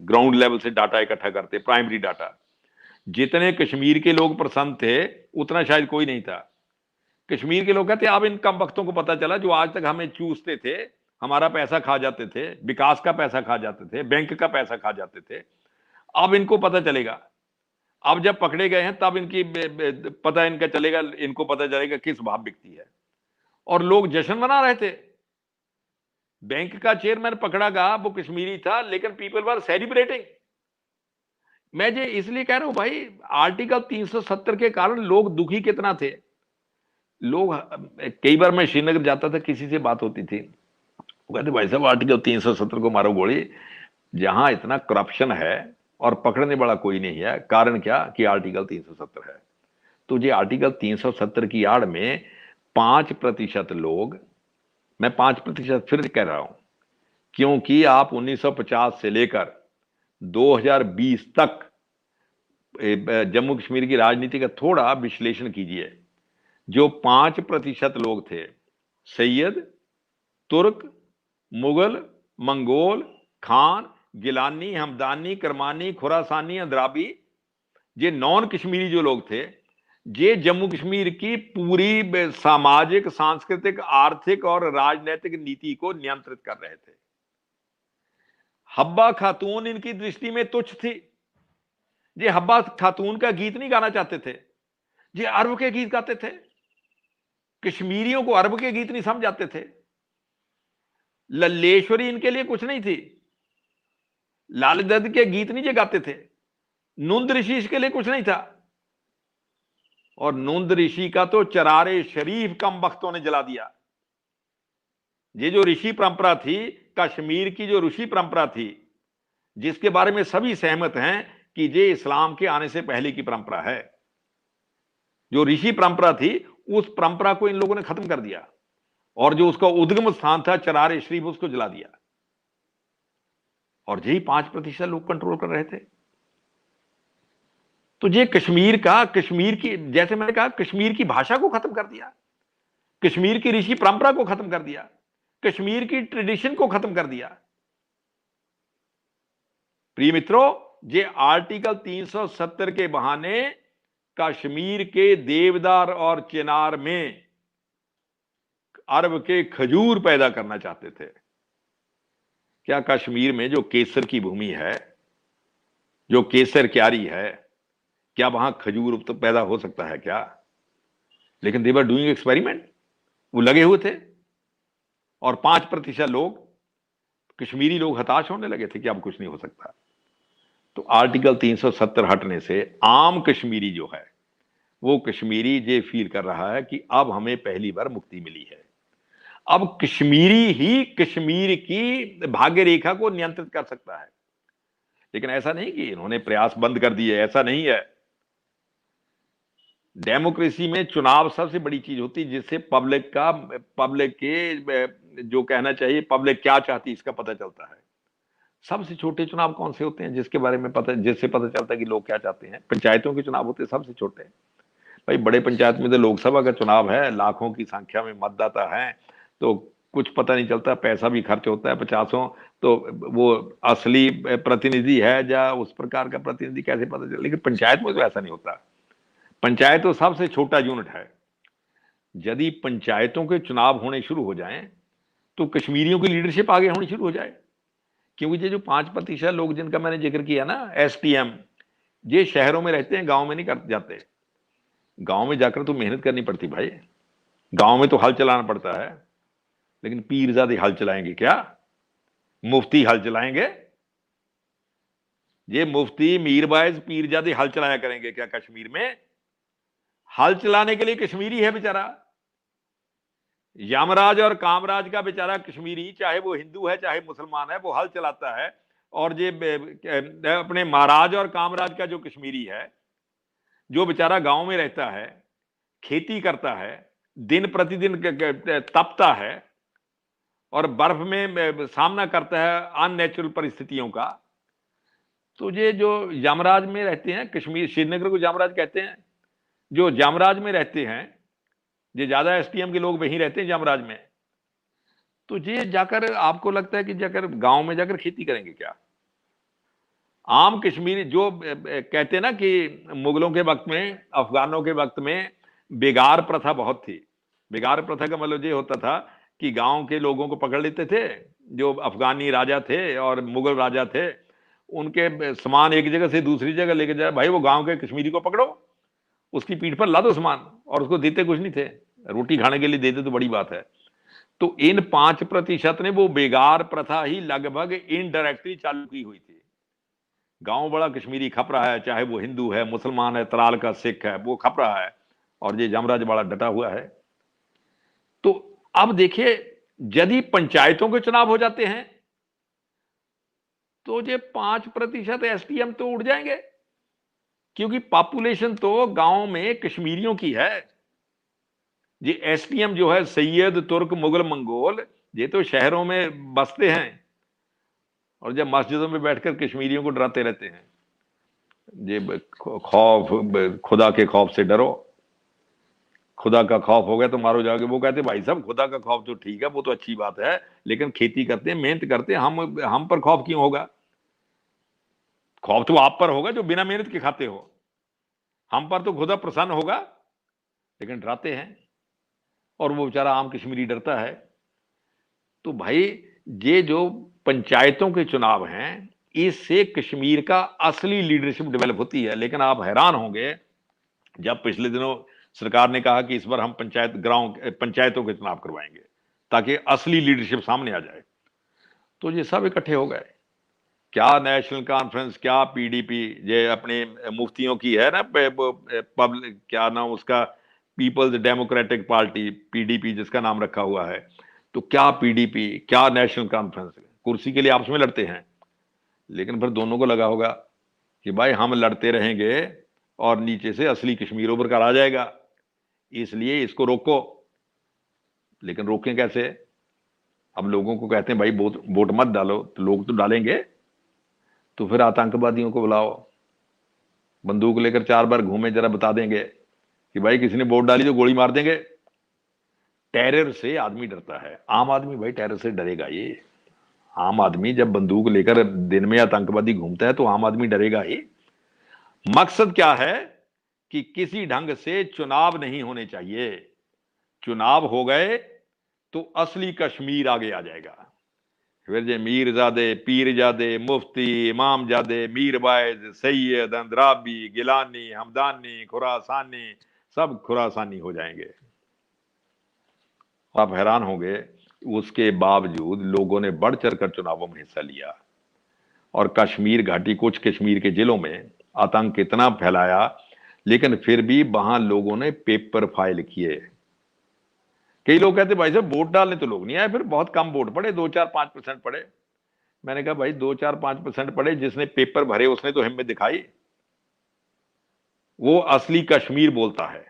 ग्राउंड लेवल से डाटा इकट्ठा करते, प्राइमरी डाटा, जितने कश्मीर के लोग प्रसन्न थे उतना शायद कोई नहीं था। कश्मीर के लोग कहते अब इन कम वक्तों को पता चला जो आज तक हमें चूसते थे, हमारा पैसा खा जाते थे, विकास का पैसा खा जाते थे, बैंक का पैसा खा जाते थे, अब इनको पता चलेगा। अब जब पकड़े गए हैं तब इनकी पता इनका चलेगा, इनको पता चलेगा किस भाव बिकती है। और लोग जश्न मना रहे थे। बैंक का चेयरमैन पकड़ा गया, वो कश्मीरी था, लेकिन पीपल वर सेलिब्रेटिंग। मैं ये इसलिए कह रहा हूं भाई, आर्टिकल 370 के कारण लोग दुखी कितना थे। लोग, कई बार मैं श्रीनगर जाता था, किसी से बात होती थी, वो कहते भाई साहब आर्टिकल 370 को मारो गोली, जहां इतना करप्शन है और पकड़ने वाला कोई नहीं है, कारण क्या कि आर्टिकल 370 है। तो ये आर्टिकल 370 की आड़ में 5% लोग, मैं 5% फिर कह रहा हूं, क्योंकि आप 1950 से लेकर 2020 तक जम्मू कश्मीर की राजनीति का थोड़ा विश्लेषण कीजिए। जो 5% लोग थे, सैयद, तुर्क, मुगल, मंगोल, खान, गिलानी, हमदानी, करमानी, खुरासानी, अंद्राबी, ये नॉन कश्मीरी जो लोग थे, ये जम्मू कश्मीर की पूरी सामाजिक, सांस्कृतिक, आर्थिक और राजनीतिक नीति को नियंत्रित कर रहे थे। हब्बा खातून इनकी दृष्टि में तुच्छ थी। ये हब्बा खातून का गीत नहीं गाना चाहते थे, ये अरब के गीत गाते थे। कश्मीरियों को अरब के गीत नहीं समझ आते थे। लल्लेश्वरी इनके लिए कुछ नहीं थी, लाल दर्द के गीत नहीं ये गाते थे। नुंद ऋषि इसके लिए कुछ नहीं था, और नुंद ऋषि का तो चरारे शरीफ कम वक्तों ने जला दिया। ये जो ऋषि परंपरा थी, कश्मीर की जो ऋषि परंपरा थी, जिसके बारे में सभी सहमत हैं कि ये इस्लाम के आने से पहले की परंपरा है, जो ऋषि परंपरा थी उस परंपरा को इन लोगों ने खत्म कर दिया, और जो उसका उद्गम स्थान था चरार शरीफ उसको जला दिया, और यही 5% लोग कंट्रोल कर रहे थे। तो ये कश्मीर की, जैसे मैंने कहा, कश्मीर की भाषा को खत्म कर दिया, कश्मीर की ऋषि परंपरा को खत्म कर दिया, कश्मीर की ट्रेडिशन को खत्म कर दिया। प्रिय मित्रों, ये आर्टिकल 370 के बहाने कश्मीर के देवदार और चिनार में अरब के खजूर पैदा करना चाहते थे। क्या कश्मीर में जो केसर की भूमि है, जो केसर क्यारी है, क्या वहां खजूर तो पैदा हो सकता है क्या? लेकिन दे वर डूइंग एक्सपेरिमेंट, वो लगे हुए थे, और 5% लोग, कश्मीरी लोग हताश होने लगे थे कि अब कुछ नहीं हो सकता। तो आर्टिकल 370 हटने से आम कश्मीरी जो है, वो कश्मीरी ये फील कर रहा है कि अब हमें पहली बार मुक्ति मिली है। अब कश्मीरी ही कश्मीर की भाग्य रेखा को नियंत्रित कर सकता है। लेकिन ऐसा नहीं कि इन्होंने प्रयास बंद कर दिए, ऐसा नहीं है। डेमोक्रेसी में चुनाव सबसे बड़ी चीज होती है, जिससे पब्लिक के जो कहना चाहिए पब्लिक क्या चाहती है इसका पता चलता है। सबसे छोटे चुनाव कौन से होते हैं जिससे पता चलता है कि लोग क्या चाहते हैं? पंचायतों के चुनाव होते हैं सबसे छोटे। भाई बड़े पंचायत में तो लोकसभा का चुनाव है, लाखों की संख्या में मतदाता है, तो कुछ पता नहीं चलता, पैसा भी खर्च होता है 50, तो वो असली प्रतिनिधि है या उस प्रकार का प्रतिनिधि कैसे पता चले? लेकिन पंचायत में तो ऐसा नहीं होता। पंचायत तो सबसे छोटा यूनिट है। यदि पंचायतों के चुनाव होने शुरू हो जाएं तो कश्मीरियों की लीडरशिप आगे होनी शुरू हो जाए। क्योंकि ये जो 5% लोग जिनका मैंने जिक्र किया ना, STM, ये शहरों में रहते हैं, गांव में नहीं कर जाते। गांव में जाकर तो मेहनत करनी पड़ती भाई, गांव में तो हल चलाना पड़ता है। लेकिन पीरजादे हल चलाएंगे क्या? मुफ्ती हल चलाएंगे? ये मुफ्ती मीरबाइज पीरजादे हल चलाया करेंगे क्या कश्मीर में? हल चलाने के लिए कश्मीरी है बेचारा। यमराज और कामराज का बेचारा कश्मीरी, चाहे वो हिंदू है चाहे मुसलमान है, वो हल चलाता है। और ये अपने महाराज और कामराज का जो कश्मीरी है, जो बेचारा गांव में रहता है, खेती करता है, दिन प्रतिदिन तपता है और बर्फ में सामना करता है अननेचुरल परिस्थितियों का। तो ये जो यमराज में रहते हैं, कश्मीर श्रीनगर को यमराज कहते हैं, जो यमराज में रहते हैं, ये ज्यादा STM के लोग वहीं रहते हैं यमराज में। तो ये जाकर, आपको लगता है कि जाकर गांव में जाकर खेती करेंगे क्या? आम कश्मीरी जो कहते हैं ना कि मुगलों के वक्त में, अफगानों के वक्त में बेगार प्रथा बहुत थी। बेगार प्रथा का मतलब ये होता था कि गांव के लोगों को पकड़ लेते थे, जो अफगानी राजा थे और मुगल राजा थे, उनके सामान एक जगह से दूसरी जगह लेके जाए, भाई वो गांव के कश्मीरी को पकड़ो, उसकी पीठ पर ला दो सामान, और उसको देते कुछ नहीं थे, रोटी खाने के लिए देते तो बड़ी बात है। तो इन 5% ने वो बेगार प्रथा ही लगभग इनडायरेक्टली चालू की हुई थी। गांव बड़ा कश्मीरी खप रहा है, चाहे वो हिंदू है, मुसलमान है, तराल का सिख है, वो खप रहा है, और ये यमराज बड़ा डटा हुआ है। तो अब देखिए, यदि पंचायतों के चुनाव हो जाते हैं तो ये 5% STM तो उड़ जाएंगे, क्योंकि पॉपुलेशन तो गांव में कश्मीरियों की है। ये STM जो है, सैयद, तुर्क, मुगल, मंगोल, ये तो शहरों में बसते हैं और जब मस्जिदों में बैठकर कश्मीरियों को डराते रहते हैं, ये खौफ, खुदा के खौफ से डरो, खुदा का खौफ हो गया तो मारो जाओगे। वो कहते भाई साहब, खुदा का खौफ तो ठीक है, वो तो अच्छी बात है, लेकिन खेती करते हैं, मेहनत करते हैं, हम पर खौफ क्यों होगा? खौफ तो आप पर होगा जो बिना मेहनत के खाते हो, हम पर तो खुदा प्रसन्न होगा। लेकिन डराते हैं, और वो बेचारा आम कश्मीरी डरता है। तो भाई, ये जो पंचायतों के चुनाव हैं, इससे कश्मीर का असली लीडरशिप डेवलप होती है। लेकिन आप हैरान होंगे, जब पिछले दिनों सरकार ने कहा कि इस बार हम पंचायतों के चुनाव करवाएंगे ताकि असली लीडरशिप सामने आ जाए, तो ये सब इकट्ठे हो गए। क्या नेशनल कॉन्फ्रेंस, क्या PDP, ये अपने मुफ्तियों की है ना, पब्लिक क्या नाम उसका, पीपल्स डेमोक्रेटिक पार्टी, PDP जिसका नाम रखा हुआ है। तो क्या PDP, क्या नेशनल कॉन्फ्रेंस, कुर्सी के लिए आपस में लड़ते हैं। लेकिन फिर दोनों को लगा होगा कि भाई हम लड़ते रहेंगे और नीचे से असली कश्मीर उभर कर आ जाएगा। इसलिए इसको रोको। लेकिन रोकें कैसे? अब लोगों को कहते हैं भाई वोट मत डालो, तो लोग तो डालेंगे। तो फिर आतंकवादियों को बुलाओ, बंदूक लेकर 4 बार घूमे, जरा बता देंगे कि भाई किसी ने वोट डाली तो गोली मार देंगे। टेरर से आदमी डरता है, आम आदमी भाई टेरर से डरेगा ये? आम आदमी जब बंदूक लेकर दिन में आतंकवादी घूमता है तो आम आदमी डरेगा ही। मकसद क्या है कि किसी ढंग से चुनाव नहीं होने चाहिए। चुनाव हो गए तो असली कश्मीर आगे आ जाएगा। फिर जे मीरजादे, पीरजादे, मुफ्ती, इमामजादे, मीरबाइज, सैयद, अंद्राबी, गिलानी, हमदानी, खुरासानी, सब खुरासानी हो जाएंगे। आप हैरान होंगे, उसके बावजूद लोगों ने बढ़ चढ़कर चुनावों में हिस्सा लिया। और कश्मीर घाटी, कुछ कश्मीर के जिलों में आतंक इतना फैलाया, लेकिन फिर भी वहां लोगों ने पेपर फाइल किए। कई लोग कहते भाई साहब वोट डालने तो लोग नहीं आए, फिर बहुत कम वोट पड़े, 2-4-5% पड़े। मैंने कहा भाई 2-4-5% पड़े, जिसने पेपर भरे उसने तो हिम्मत दिखाई। वो असली कश्मीर बोलता है,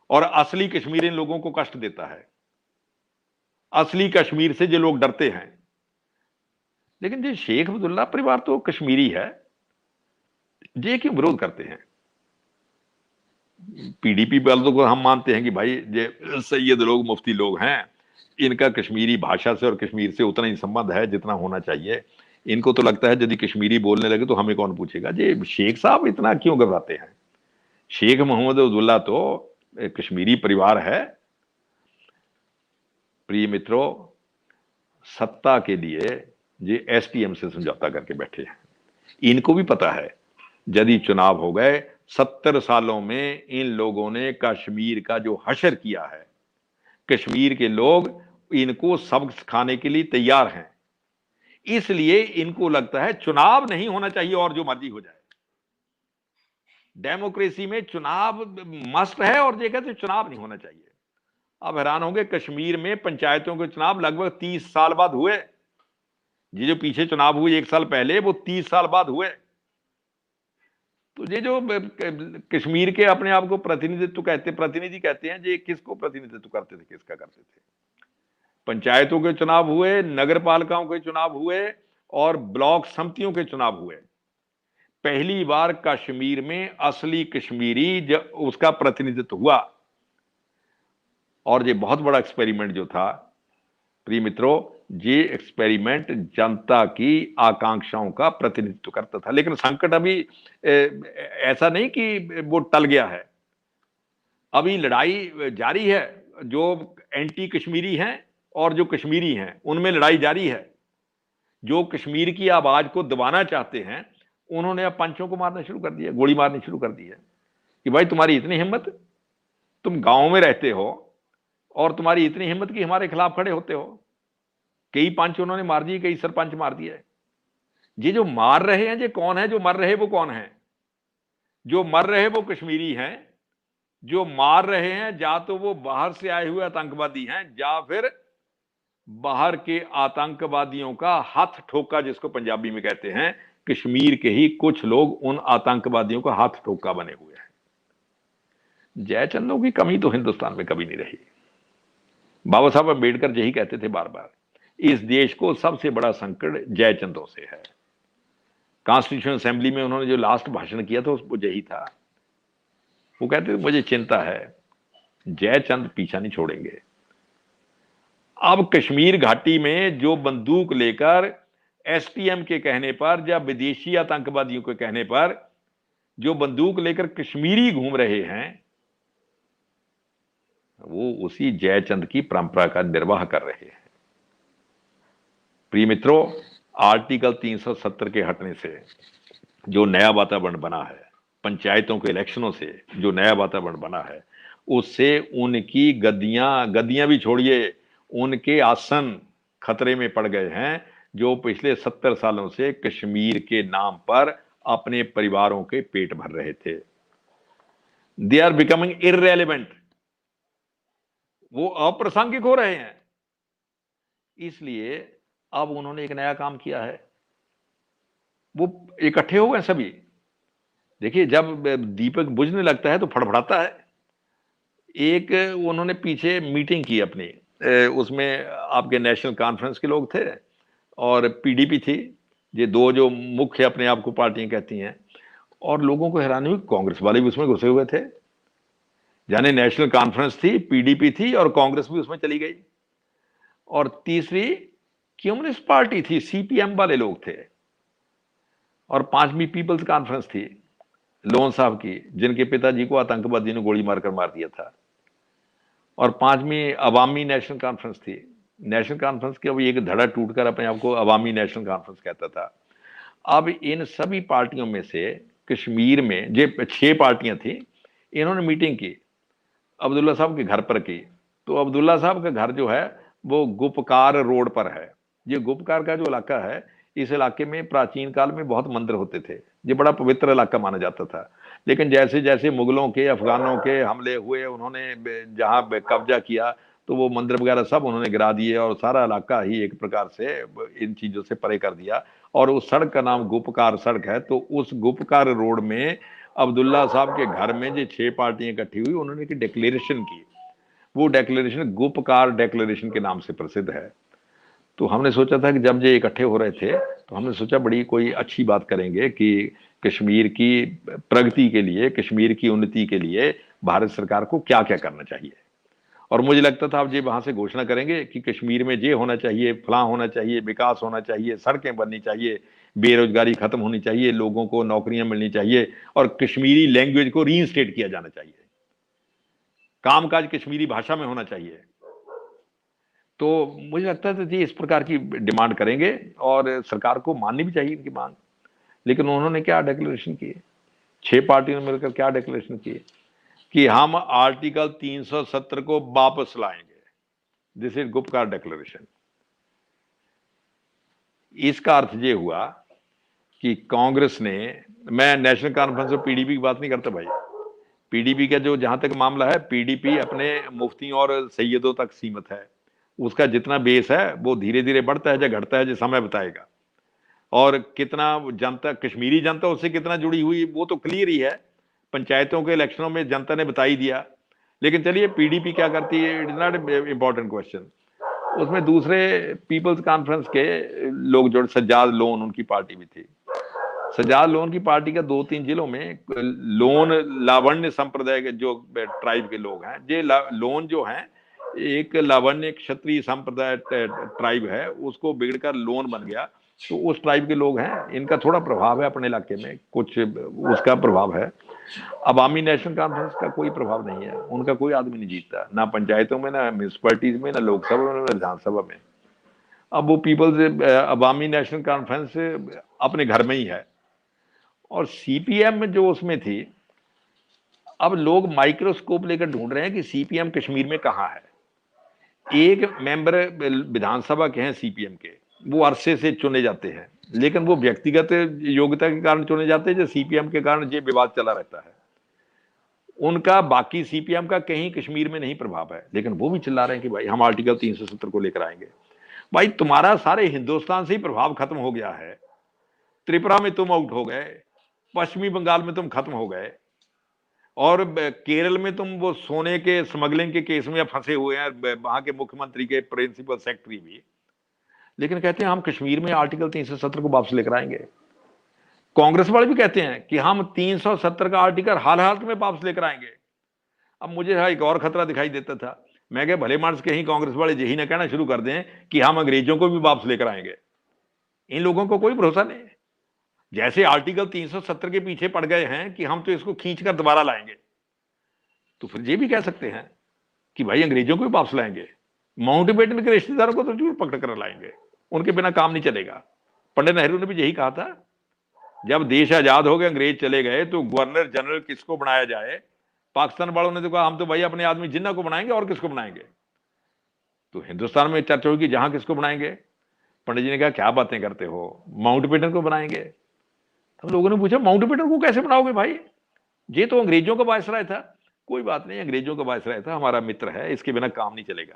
और असली कश्मीर इन लोगों को कष्ट देता है। असली कश्मीर से जो लोग डरते हैं। लेकिन जो शेख अब्दुल्ला परिवार तो कश्मीरी है, जे क्यों विरोध करते हैं? पीडीपी वालों को हम मानते हैं कि भाई ये सैयद लोग, मुफ्ती लोग हैं, इनका कश्मीरी भाषा से और कश्मीर से उतना ही संबंध है जितना होना चाहिए। इनको तो लगता है यदि कश्मीरी बोलने लगे तो हमें कौन पूछेगा। ये शेख साहब इतना क्यों घबराते हैं? शेख मोहम्मद अब्दुल्ला तो कश्मीरी परिवार है। प्रिय मित्रों, सत्ता के लिए ये एसपीएम से समझौता करके बैठे हैं। इनको भी पता है यदि चुनाव हो गए, 70 सालों में इन लोगों ने कश्मीर का जो हशर किया है, कश्मीर के लोग इनको सबक सिखाने के लिए तैयार हैं। इसलिए इनको लगता है चुनाव नहीं होना चाहिए और जो मर्जी हो जाए। डेमोक्रेसी में चुनाव मस्ट है और ये कहते चुनाव नहीं होना चाहिए। अब हैरान होंगे, कश्मीर में पंचायतों के चुनाव लगभग 30 साल बाद हुए। ये जो पीछे चुनाव हुए 1 साल पहले, वो 30 साल बाद हुए। तो ये जो कश्मीर के अपने आप को प्रतिनिधि कहते हैं, ये किसको प्रतिनिधित्व करते थे, किसका करते थे? पंचायतों के चुनाव हुए, नगर पालिकाओं के चुनाव हुए, और ब्लॉक समितियों के चुनाव हुए। पहली बार कश्मीर में असली कश्मीरी उसका प्रतिनिधित्व हुआ। और ये बहुत बड़ा एक्सपेरिमेंट जो था, प्रिय मित्रों, ये एक्सपेरिमेंट जनता की आकांक्षाओं का प्रतिनिधित्व करता था। लेकिन संकट अभी ऐसा नहीं कि वो टल गया है, अभी लड़ाई जारी है। जो एंटी कश्मीरी हैं और जो कश्मीरी हैं, उनमें लड़ाई जारी है। जो कश्मीर की आवाज को दबाना चाहते हैं, उन्होंने अब पंचों को मारना शुरू कर दिया, गोली मारनी शुरू कर दी है कि भाई तुम्हारी इतनी हिम्मत, तुम गांव में रहते हो और तुम्हारी इतनी हिम्मत कि हमारे खिलाफ खड़े होते हो। कई पंच उन्होंने मार दिए, कई सरपंच मार दिए। ये जो मार रहे हैं, ये कौन है? जो मर रहे वो कौन है? जो मर रहे वो कश्मीरी हैं। जो मार रहे हैं, या तो वो बाहर से आए हुए आतंकवादी हैं, या फिर बाहर के आतंकवादियों का हाथ ठोका, जिसको पंजाबी में कहते हैं। कश्मीर के ही कुछ लोग उन आतंकवादियों का हाथ ठोका बने हुए हैं। जयचंदों की कमी तो हिंदुस्तान में कभी नहीं रही। बाबा साहब अम्बेडकर यही कहते थे बार बार, इस देश को सबसे बड़ा संकट जयचंदों से है। कॉन्स्टिट्यूशन असेंबली में उन्होंने जो लास्ट भाषण किया था, उसको यही था। वो कहते थे मुझे चिंता है, जयचंद पीछा नहीं छोड़ेंगे। अब कश्मीर घाटी में जो बंदूक लेकर एसपीएम के कहने पर या विदेशी आतंकवादियों के कहने पर जो बंदूक लेकर कश्मीरी घूम रहे हैं, वो उसी जयचंद की परंपरा का निर्वाह कर रहे हैं। प्रिय मित्रों, आर्टिकल 370 के हटने से जो नया वातावरण बना है, पंचायतों के इलेक्शनों से जो नया वातावरण बना है, उससे उनकी गद्दियां भी छोड़िए, उनके आसन खतरे में पड़ गए हैं, जो पिछले 70 सालों से कश्मीर के नाम पर अपने परिवारों के पेट भर रहे थे। दे आर बिकमिंग इररेलेवेंट, वो अप्रासंगिक हो रहे हैं। इसलिए अब उन्होंने एक नया काम किया है, वो इकट्ठे हो गए सभी। देखिए, जब दीपक बुझने लगता है तो फड़फड़ाता है। एक उन्होंने पीछे मीटिंग की अपनी, उसमें आपके नेशनल कॉन्फ्रेंस के लोग थे और पीडीपी थी, ये दो जो मुख्य अपने आप को पार्टियां कहती हैं। और लोगों को हैरानी हुई, कांग्रेस वाले भी उसमें घुसे हुए थे। यानी नेशनल कॉन्फ्रेंस थी, पीडीपी थी और कांग्रेस भी उसमें चली गई। और तीसरी कम्युनिस्ट पार्टी थी, सीपीएम वाले लोग थे। और पांचवी पीपल्स कॉन्फ्रेंस थी लोन साहब की, जिनके पिताजी को आतंकवादी ने गोली मारकर मार दिया था। और पांचवी अवामी नेशनल कॉन्फ्रेंस थी। नेशनल कॉन्फ्रेंस के अभी एक धड़ा टूटकर अपने आप को अवामी नेशनल कॉन्फ्रेंस कहता था। अब इन सभी पार्टियों में से कश्मीर में जो 6 पार्टियां थी, इन्होंने मीटिंग की अब्दुल्ला साहब के घर पर की। तो अब्दुल्ला साहब का घर जो है वो गुपकार रोड पर है। ये गुपकार का जो इलाका है, इस इलाके में प्राचीन काल में बहुत मंदिर होते थे। ये बड़ा पवित्र इलाका माना जाता था। लेकिन जैसे जैसे मुगलों के, अफगानों के हमले हुए, उन्होंने जहां कब्जा किया, तो वो मंदिर वगैरह सब उन्होंने गिरा दिए और सारा इलाका ही एक प्रकार से इन चीजों से परे कर दिया। और उस सड़क का नाम गुपकार सड़क है। तो उस गुपकार रोड में अब्दुल्ला साहब के घर में जो 6 पार्टियां इकट्ठी हुई, उन्होंने एक डिक्लेरेशन की। वो डिक्लेरेशन गुपकार डिक्लेरेशन के नाम से प्रसिद्ध है। तो हमने सोचा था कि जब ये इकट्ठे हो रहे थे, तो हमने सोचा बड़ी कोई अच्छी बात करेंगे कि कश्मीर की प्रगति के लिए, कश्मीर की उन्नति के लिए भारत सरकार को क्या क्या करना चाहिए। और मुझे लगता था अब ये वहां से घोषणा करेंगे कि कश्मीर में ये होना चाहिए, फलां होना चाहिए, विकास होना चाहिए, सड़कें बननी चाहिए, बेरोजगारी खत्म होनी चाहिए, लोगों को नौकरियां मिलनी चाहिए और कश्मीरी लैंग्वेज को रीइंस्टेट किया जाना चाहिए, कामकाज कश्मीरी भाषा में होना चाहिए। तो मुझे लगता था जी इस प्रकार की डिमांड करेंगे और सरकार को माननी भी चाहिए इनकी मांग। लेकिन उन्होंने क्या डिक्लेरेशन किए, 6 पार्टियों ने मिलकर क्या डिक्लेरेशन किए कि हम आर्टिकल 370 को वापस लाएंगे। This is Gupkar declaration. इसका अर्थ ये हुआ कि कांग्रेस ने, मैं नेशनल कॉन्फ्रेंस और पीडीपी की बात नहीं करता भाई, पीडीपी का जो जहां तक मामला है, पीडीपी अपने मुफ्तियों और सैयदों तक सीमित है। उसका जितना बेस है वो धीरे धीरे बढ़ता है या घटता है, जो समय बताएगा। और कितना जनता, कश्मीरी जनता उससे कितना जुड़ी हुई, वो तो क्लियर ही है, पंचायतों के इलेक्शनों में जनता ने बता ही दिया। लेकिन चलिए पीडीपी क्या करती है, it is not important question. उसमें दूसरे पीपल्स कॉन्फ्रेंस के लोग जो सज्जाद लोन, उनकी पार्टी भी थी। सज्जाद लोन की पार्टी का 2-3 जिलों में लोन लावण्य संप्रदाय के जो ट्राइब के लोग हैं, ये लोन जो हैं, एक लावण्य क्षत्रिय संप्रदाय ट्राइब है, उसको बिगड़कर लोन बन गया। तो उस ट्राइब के लोग हैं, इनका थोड़ा प्रभाव है अपने इलाके में, कुछ उसका प्रभाव है। अवामी नेशनल कॉन्फ्रेंस का कोई प्रभाव नहीं है, उनका कोई आदमी नहीं जीतता, ना पंचायतों में, ना म्यूनसिपैलिटीज में, ना लोकसभा में, ना विधानसभा में। अब वो पीपल्स अवामी नेशनल कॉन्फ्रेंस अपने घर में ही है। और सीपीएम जो उसमें थी, अब लोग माइक्रोस्कोप लेकर ढूंढ रहे हैं कि सीपीएम कश्मीर में कहां है। एक मेंबर विधानसभा के हैं सीपीएम के, वो अरसे से चुने जाते हैं, लेकिन वो व्यक्तिगत योग्यता के कारण चुने जाते हैं, जो सीपीएम के कारण ये विवाद चला रहता है। उनका बाकी सीपीएम का कहीं कश्मीर में नहीं प्रभाव है, लेकिन वो भी चिल्ला रहे हैं कि भाई हम आर्टिकल 370 को लेकर आएंगे। भाई तुम्हारा सारे हिंदुस्तान से ही प्रभाव खत्म हो गया है। त्रिपुरा में तुम आउट हो गए, पश्चिमी बंगाल में तुम खत्म हो गए, और केरल में तुम वो सोने के स्मगलिंग के केस में फंसे हुए हैं, वहां के मुख्यमंत्री के प्रिंसिपल सेक्रेटरी भी। लेकिन कहते हैं हम कश्मीर में आर्टिकल 370 को वापस लेकर आएंगे। कांग्रेस वाले भी कहते हैं कि हम 370 का आर्टिकल हाल हालत में वापस लेकर आएंगे। अब मुझे एक और खतरा दिखाई देता था, मैं क्या भले मानस कहीं कांग्रेस वाले यही ना कहना शुरू कर दें कि हम अंग्रेजों को भी वापस लेकर आएंगे। इन लोगों को कोई भरोसा नहीं। जैसे आर्टिकल 370 के पीछे पड़ गए हैं कि हम तो इसको खींचकर दोबारा लाएंगे, तो फिर ये भी कह सकते हैं कि भाई अंग्रेजों को भी वापस लाएंगे, माउंटबेटन के रिश्तेदारों को तो जरूर पकड़ कर लाएंगे, उनके बिना काम नहीं चलेगा। पंडित नेहरू ने भी यही कहा था, जब देश आजाद हो गए, अंग्रेज चले गए, तो गवर्नर जनरल किसको बनाया जाए। पाकिस्तान वालों ने तो कहा हम तो भाई अपने आदमी जिन्ना को बनाएंगे, और किसको बनाएंगे। तो हिंदुस्तान में चर्चा होगी जहां किसको बनाएंगे। पंडित जी ने कहा क्या बातें करते हो, माउंटबेटन को बनाएंगे। तो लोगों ने पूछा माउंटबेटन को कैसे बनाओगे भाई, ये तो अंग्रेजों का वायसराय था। कोई बात नहीं, अंग्रेजों का वायसराय था, हमारा मित्र है, इसके बिना काम नहीं चलेगा।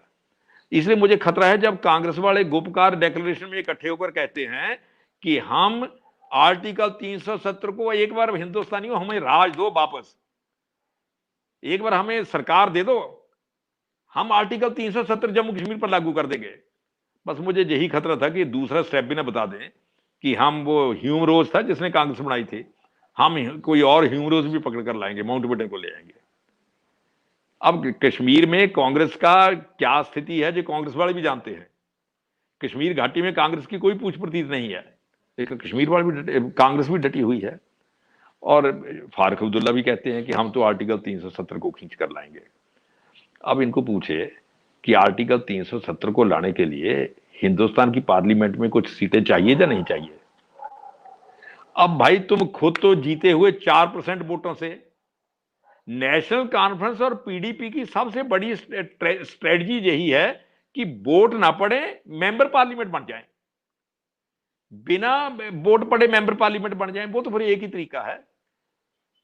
इसलिए मुझे खतरा है जब कांग्रेस वाले गुपकार डिक्लेरेशन में इकट्ठे होकर कहते हैं कि हम आर्टिकल 370 को एक बार हिंदुस्तानियों हमें राज दो वापस। एक बार हमें सरकार दे दो, हम आर्टिकल 370 जम्मू कश्मीर पर लागू कर देंगे। बस मुझे यही खतरा था कि दूसरा स्टेप भी ना बता दें कि हम वो ह्यूम रोज था जिसने कांग्रेस बनाई थी, हम कोई और ह्यूम रोज भी पकड़ कर लाएंगे, माउंटबेटन को ले आएंगे। अब कश्मीर में कांग्रेस का क्या स्थिति है जो कांग्रेस वाले भी जानते हैं। कश्मीर घाटी में कांग्रेस की कोई पूछ प्रतीत नहीं है, लेकिन कश्मीर वाले भी कांग्रेस भी डटी हुई है। और फारूक अब्दुल्ला भी कहते हैं कि हम तो आर्टिकल 370 को खींच कर लाएंगे। अब इनको पूछे कि आर्टिकल 370 को लाने के लिए हिंदुस्तान की पार्लियामेंट में कुछ सीटें चाहिए या नहीं चाहिए। अब भाई तुम खुद तो जीते हुए 4% वोटों से, नेशनल कॉन्फ्रेंस और पीडीपी की सबसे बड़ी स्ट्रेटजी यही है कि वोट ना पड़े, मेंबर पार्लियामेंट बन जाए, बिना वोट पड़े मेंबर पार्लियामेंट बन जाए। वो तो फिर एक ही तरीका है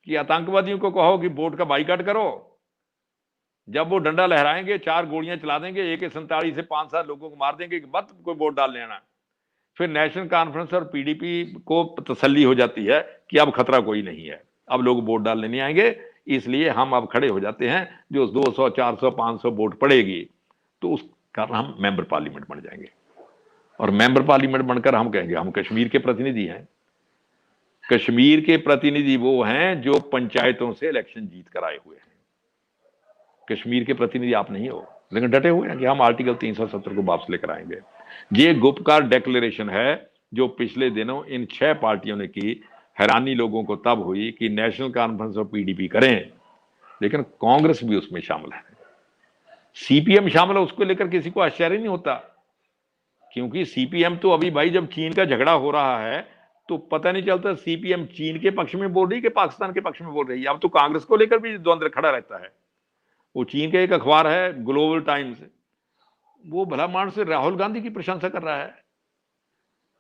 कि आतंकवादियों को कहो कि वोट का बाइकाट करो, जब वो डंडा लहराएंगे 4 गोलियां चला देंगे, AK-47 से 5-7 लोगों को मार देंगे कि मत कोई वोट डाल लेना। फिर नेशनल कॉन्फ्रेंस और पीडीपी को तसल्ली हो जाती है कि अब खतरा कोई नहीं है, अब लोग वोट डालने नहीं आएंगे, इसलिए हम अब खड़े हो जाते हैं, जो 200, 400, 500 वोट पड़ेगी तो उस कारण हम मेंबर पार्लियामेंट बन जाएंगे। और मेंबर पार्लियामेंट बनकर हम कहेंगे हम कश्मीर के प्रतिनिधि हैं। कश्मीर के प्रतिनिधि वो हैं जो पंचायतों से इलेक्शन जीत कर आए हुए हैं। कश्मीर के प्रतिनिधि आप नहीं हो, लेकिन डटे हुए हैं कि हम आर्टिकल 370 को वापस लेकर आएंगे। ये गुपकार डेक्लेरेशन है जो पिछले दिनों इन 6 पार्टियों ने की। हैरानी लोगों को तब हुई कि नेशनल कॉन्फ्रेंस और पीडीपी करें, लेकिन कांग्रेस भी उसमें शामिल है, सीपीएम शामिल है, उसको लेकर किसी को आश्चर्य नहीं होता। क्योंकि सीपीएम तो अभी भाई जब चीन का झगड़ा हो रहा है तो पता नहीं चलता सीपीएम चीन के पक्ष में बोल रही कि पाकिस्तान के पक्ष में बोल रही है। अब तो कांग्रेस को लेकर भी द्वंद्व खड़ा रहता है। वो चीन का एक अखबार है ग्लोबल टाइम्स, वो भला मानस से राहुल गांधी की प्रशंसा कर रहा है,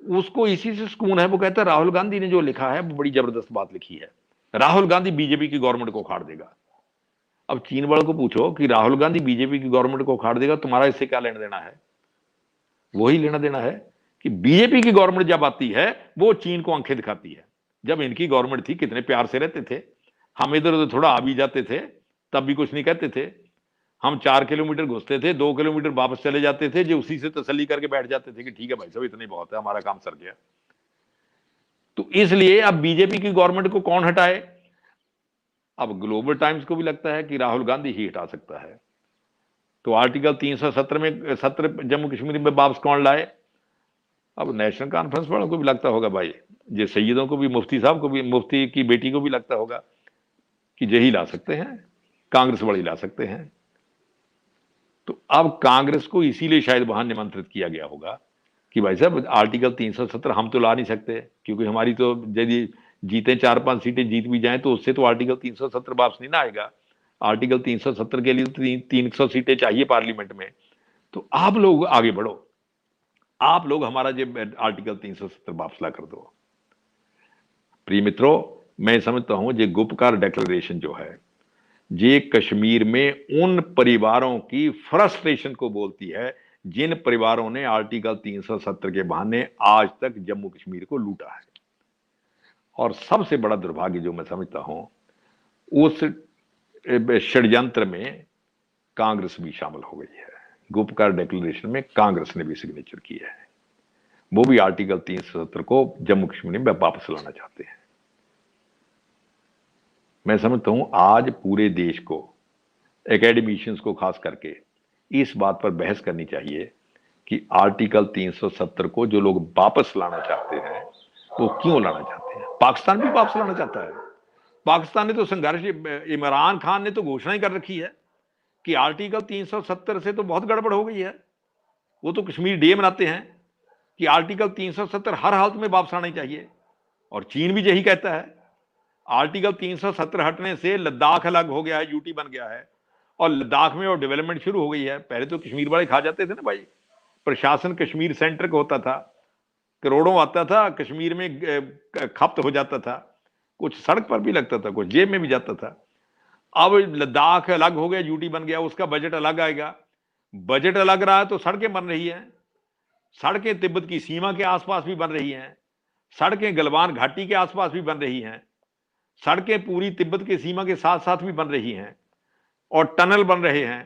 उसको इसी से सुकून है। वो कहता है राहुल गांधी ने जो लिखा है वो बड़ी जबरदस्त बात लिखी है, राहुल गांधी बीजेपी की गवर्नमेंट को उखाड़ देगा। अब चीन वालों को पूछो कि राहुल गांधी बीजेपी की गवर्नमेंट को उखाड़ देगा, तुम्हारा इससे क्या लेना देना है। वही लेना देना है कि बीजेपी की गवर्नमेंट जब आती है वो चीन को आंखें दिखाती है। जब इनकी गवर्नमेंट थी कितने प्यार से रहते थे, हम इधर उधर थोड़ा आ भी जाते थे तब भी कुछ नहीं कहते थे। हम 4 किलोमीटर घुसते थे, 2 किलोमीटर वापस चले जाते थे, जो उसी से तसल्ली करके बैठ जाते थे कि ठीक है भाई साहब इतना ही बहुत है, हमारा काम सर गया। तो इसलिए अब बीजेपी की गवर्नमेंट को कौन हटाए। अब ग्लोबल टाइम्स को भी लगता है कि राहुल गांधी ही हटा सकता है। तो आर्टिकल 370 में 70 जम्मू कश्मीर में वापस कौन लाए। अब नेशनल कॉन्फ्रेंस वालों को भी लगता होगा भाई, ये सैयदों को भी, मुफ्ती साहब को भी, मुफ्ती की बेटी को भी लगता होगा कि यही ला सकते हैं, कांग्रेस वाले ला सकते हैं। तो अब कांग्रेस को इसीलिए शायद वहां निमंत्रित किया गया होगा कि भाई साहब आर्टिकल 370 हम तो ला नहीं सकते, क्योंकि हमारी तो यदि जीते 4-5 सीटें जीत भी जाएं तो उससे तो आर्टिकल 370 वापस नहीं ना आएगा। आर्टिकल 370 के लिए तो 300 सीटें चाहिए पार्लियामेंट में। तो आप लोग आगे बढ़ो, आप लोग हमारा जो आर्टिकल 370 वापस ला कर दो। प्रिय मित्रों, मैं समझता हूं ये गुपकार डेक्लेरेशन जो है ये कश्मीर में उन परिवारों की फ्रस्ट्रेशन को बोलती है जिन परिवारों ने आर्टिकल 370 के बहाने आज तक जम्मू कश्मीर को लूटा है। और सबसे बड़ा दुर्भाग्य जो मैं समझता हूं, उस षड्यंत्र में कांग्रेस भी शामिल हो गई है। गुपकार डेक्लेरेशन में कांग्रेस ने भी सिग्नेचर किया है, वो भी आर्टिकल 370 को जम्मू कश्मीर में वापस लाना चाहते हैं। मैं समझता हूं आज पूरे देश को, एकेडमिशियंस को खास करके, इस बात पर बहस करनी चाहिए कि आर्टिकल 370 को जो लोग वापस लाना चाहते हैं वो क्यों लाना चाहते हैं। पाकिस्तान भी वापस लाना चाहता है। पाकिस्तान ने तो संघर्ष, इमरान खान ने तो घोषणा ही कर रखी है कि आर्टिकल 370 से तो बहुत गड़बड़ हो गई है। वो तो कश्मीर डे मनाते हैं कि आर्टिकल 370 हर हालत में वापस आना चाहिए। और चीन भी यही कहता है। आर्टिकल 370 हटने से लद्दाख अलग हो गया है, यूटी बन गया है, और लद्दाख में और डेवलपमेंट शुरू हो गई है। पहले तो कश्मीर वाले खा जाते थे ना भाई, प्रशासन कश्मीर सेंटर का होता था, करोड़ों आता था, कश्मीर में खपत हो जाता था, कुछ सड़क पर भी लगता था, कुछ जेब में भी जाता था। अब लद्दाख अलग हो गया, यूटी बन गया, उसका बजट अलग आएगा। बजट अलग रहा है तो सड़कें बन रही हैं, सड़कें तिब्बत की सीमा के आसपास भी बन रही हैं, सड़कें गलवान घाटी के आसपास भी बन रही हैं, सड़कें पूरी तिब्बत की सीमा के साथ साथ भी बन रही हैं। और टनल बन रहे हैं।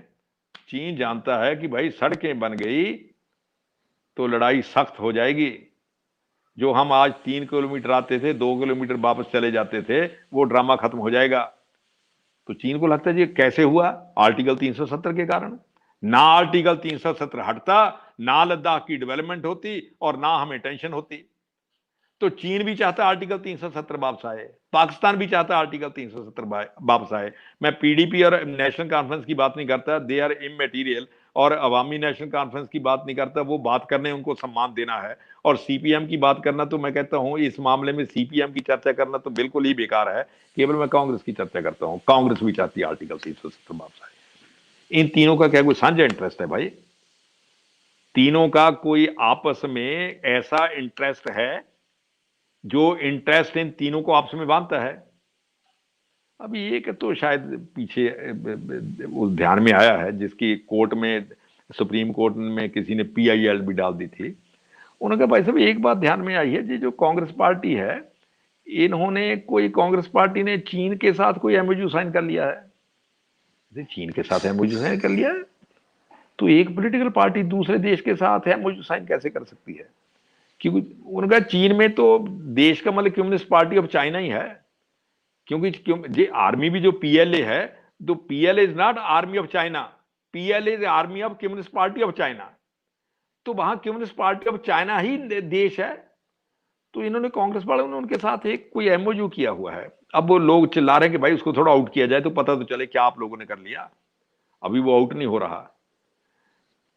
चीन जानता है कि भाई सड़कें बन गई तो लड़ाई सख्त हो जाएगी। जो हम आज 3 किलोमीटर आते थे, 2 किलोमीटर वापस चले जाते थे, वो ड्रामा खत्म हो जाएगा। तो चीन को लगता है जी कैसे हुआ? आर्टिकल 370 के कारण। ना आर्टिकल 370 हटता, ना लद्दाख की डेवलपमेंट होती और ना हमें टेंशन होती। तो चीन भी चाहता आर्टिकल 370 वापस आए, पाकिस्तान भी चाहता आर्टिकल 370 वापस आए। मैं पीडीपी और नेशनल कॉन्फ्रेंस की बात नहीं करता, दे आर इमैटीरियल, और अवामी नेशनल कॉन्फ्रेंस की बात नहीं करता, वो बात करने उनको सम्मान देना है। और सीपीएम की बात करना, तो मैं कहता हूं इस मामले में सीपीएम की चर्चा करना तो बिल्कुल ही बेकार है। केवल मैं कांग्रेस की चर्चा करता हूं। कांग्रेस भी चाहती है आर्टिकल 370 वापस आए। इन तीनों का क्या कोई साझा इंटरेस्ट है भाई? तीनों का कोई आपस में ऐसा इंटरेस्ट है जो इंटरेस्ट इन तीनों को आपस में बांधता है? अभी एक तो शायद पीछे उस ध्यान में आया है, जिसकी कोर्ट में, सुप्रीम कोर्ट में किसी ने पीआईएल भी डाल दी थी। उन्होंने कहा भाई साहब एक बात ध्यान में आई है जी, जो कांग्रेस पार्टी है, इन्होंने कोई, कांग्रेस पार्टी ने चीन के साथ कोई एमओयू साइन कर लिया है। चीन के साथ एमओयू साइन कर लिया है तो एक पॉलिटिकल पार्टी दूसरे देश के साथ एमओयू साइन कैसे कर सकती है? क्योंकि उनका चीन में तो देश का मतलब कम्युनिस्ट पार्टी ऑफ चाइना ही है। क्योंकि क्यों ये आर्मी भी जो पीएलए है, तो PLA is not army of China, PLA is army of communist party of China. तो वहां कम्युनिस्ट पार्टी ऑफ चाइना ही देश है। तो इन्होंने, कांग्रेस वालों ने उनके साथ एक कोई एमओयू किया हुआ है। अब वो लोग चिल्ला रहे हैं कि भाई उसको थोड़ा आउट किया जाए तो पता तो चले क्या आप लोगों ने कर लिया। अभी वो आउट नहीं हो रहा।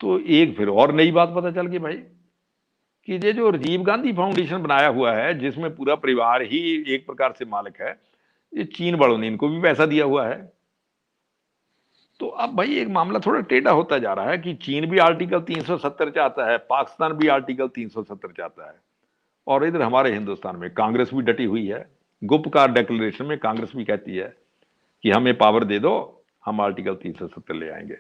तो एक फिर और नई बात पता चल गई भाई, कि ये जो राजीव गांधी फाउंडेशन बनाया हुआ है, जिसमें पूरा परिवार ही एक प्रकार से मालिक है, ये चीन वालों ने इनको भी पैसा दिया हुआ है। तो अब भाई एक मामला थोड़ा टेढ़ा होता जा रहा है कि चीन भी आर्टिकल 370 चाहता है, पाकिस्तान भी आर्टिकल 370 चाहता है, और इधर हमारे हिंदुस्तान में कांग्रेस भी डटी हुई है। गुप्तकार डिक्लेरेशन में कांग्रेस भी कहती है कि हमें पावर दे दो, हम आर्टिकल 370 ले आएंगे।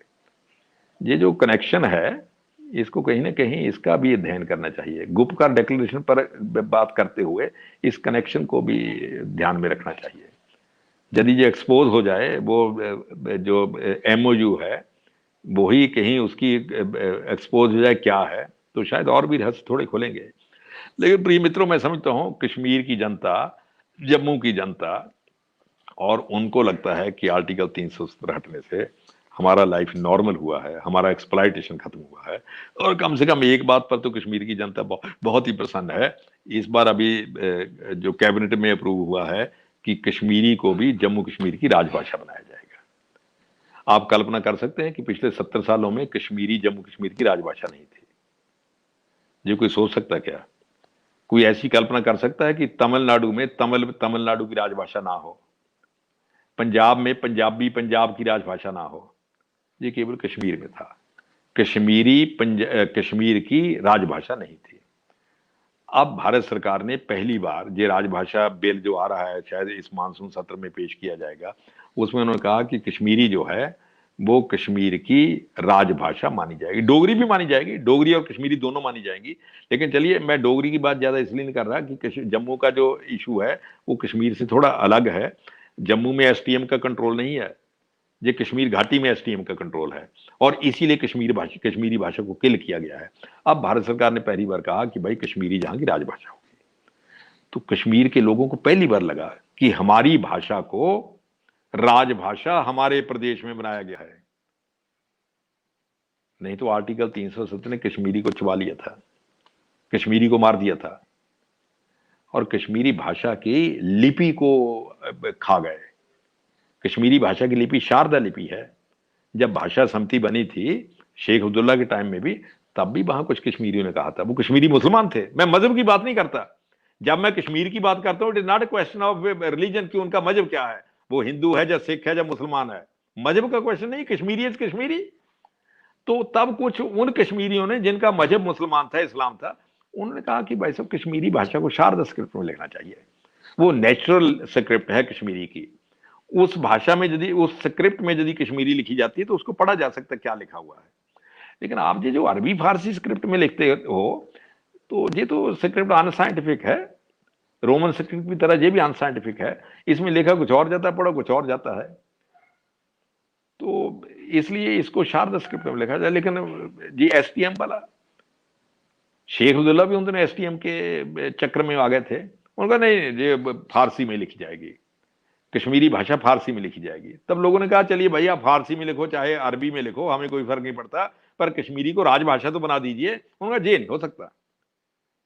ये जो कनेक्शन है, इसको कहीं ना कहीं इसका भी अध्ययन करना चाहिए। गुप्तकार डिक्लेरेशन पर बात करते हुए इस कनेक्शन को भी ध्यान में रखना चाहिए। यदि ये एक्सपोज हो जाए, वो जो एमओयू है वो ही कहीं उसकी एक्सपोज हो जाए क्या है, तो शायद और भी रहस्य थोड़े खुलेंगे। लेकिन प्रिय मित्रों, मैं समझता हूं कश्मीर की जनता, जम्मू की जनता, और उनको लगता है कि आर्टिकल 370 हटने से हमारा लाइफ नॉर्मल हुआ है, हमारा एक्सप्लॉयटेशन खत्म हुआ है। और कम से कम एक बात पर तो कश्मीर की जनता बहुत ही प्रसन्न है। इस बार अभी जो कैबिनेट में अप्रूव हुआ है कि कश्मीरी को भी जम्मू कश्मीर की राजभाषा बनाया जाएगा। आप कल्पना कर सकते हैं कि पिछले 70 सालों में कश्मीरी जम्मू कश्मीर की राजभाषा नहीं थी। ये कोई सोच सकता क्या? कोई ऐसी कल्पना कर सकता है कि तमिलनाडु में तमिलनाडु की राजभाषा ना हो, पंजाब में पंजाबी पंजाब की राजभाषा ना हो? ये केवल कश्मीर में था। कश्मीर की राजभाषा नहीं थी। अब भारत सरकार ने पहली बार ये राजभाषा बिल जो आ रहा है, शायद इस मानसून सत्र में पेश किया जाएगा, उसमें उन्होंने कहा कि कश्मीरी जो है वो कश्मीर की राजभाषा मानी जाएगी। डोगरी भी मानी जाएगी, डोगरी और कश्मीरी दोनों मानी जाएंगी। लेकिन चलिए, मैं डोगरी की बात ज्यादा इसलिए नहीं कर रहा कि जम्मू का जो इशू है वो कश्मीर से थोड़ा अलग है। जम्मू में एसटीएम का कंट्रोल नहीं है, ये कश्मीर घाटी में एसटीएम का कंट्रोल है, और इसीलिए कश्मीरी भाषा को किल किया गया है। अब भारत सरकार ने पहली बार कहा कि भाई कश्मीरी जहां की राजभाषा होगी। तो कश्मीर के लोगों को पहली बार लगा कि हमारी भाषा को राजभाषा हमारे प्रदेश में बनाया गया है। नहीं तो आर्टिकल 370 ने कश्मीरी को चबा लिया था, कश्मीरी को मार दिया था, और कश्मीरी भाषा की लिपि को खा गए। कश्मीरी भाषा की लिपि शारदा लिपि है। जब भाषा समिति बनी थी शेख अब्दुल्ला के टाइम में भी, तब भी वहां कुछ कश्मीरियों ने कहा था, वो कश्मीरी मुसलमान थे। मैं मजहब की बात नहीं करता। जब मैं कश्मीर की बात करता हूं, it is not a question of religion कि उनका मजहब क्या है, वो हिंदू है या सिख है या मुसलमान है। मजहब का क्वेश्चन नहीं, कश्मीरी इज कश्मीरी। तो तब कुछ उन कश्मीरियों ने जिनका मजहब मुसलमान था, इस्लाम था, उन्होंने कहा कि भाई साहब कश्मीरी भाषा को शारदा स्क्रिप्ट में लिखना चाहिए। वो नेचुरल स्क्रिप्ट है कश्मीरी की। उस भाषा में यदि, उस स्क्रिप्ट में यदि कश्मीरी लिखी जाती है तो उसको पढ़ा जा सकता है क्या लिखा हुआ है। लेकिन आप ये जो अरबी फारसी स्क्रिप्ट में लिखते हो, तो ये तो स्क्रिप्ट अनसाइंटिफिक है। रोमन स्क्रिप्ट की तरह ये भी अनसाइंटिफिक है। इसमें लिखा कुछ और जाता है, पढ़ा कुछ और जाता है। तो इसलिए इसको शारदा स्क्रिप्ट में लिखा जाए। लेकिन जी एसटीएम वाला शेख अब्दुल्ला भी उन दिनों एसटीएम के चक्र में आ गए थे। उनका नहीं, ये फारसी में लिखी जाएगी, कश्मीरी भाषा फारसी में लिखी जाएगी। तब लोगों ने कहा चलिए भाई आप फारसी में लिखो चाहे अरबी में लिखो, हमें कोई फर्क नहीं पड़ता, पर कश्मीरी को राजभाषा तो बना दीजिए। उन्होंने ये नहीं हो सकता,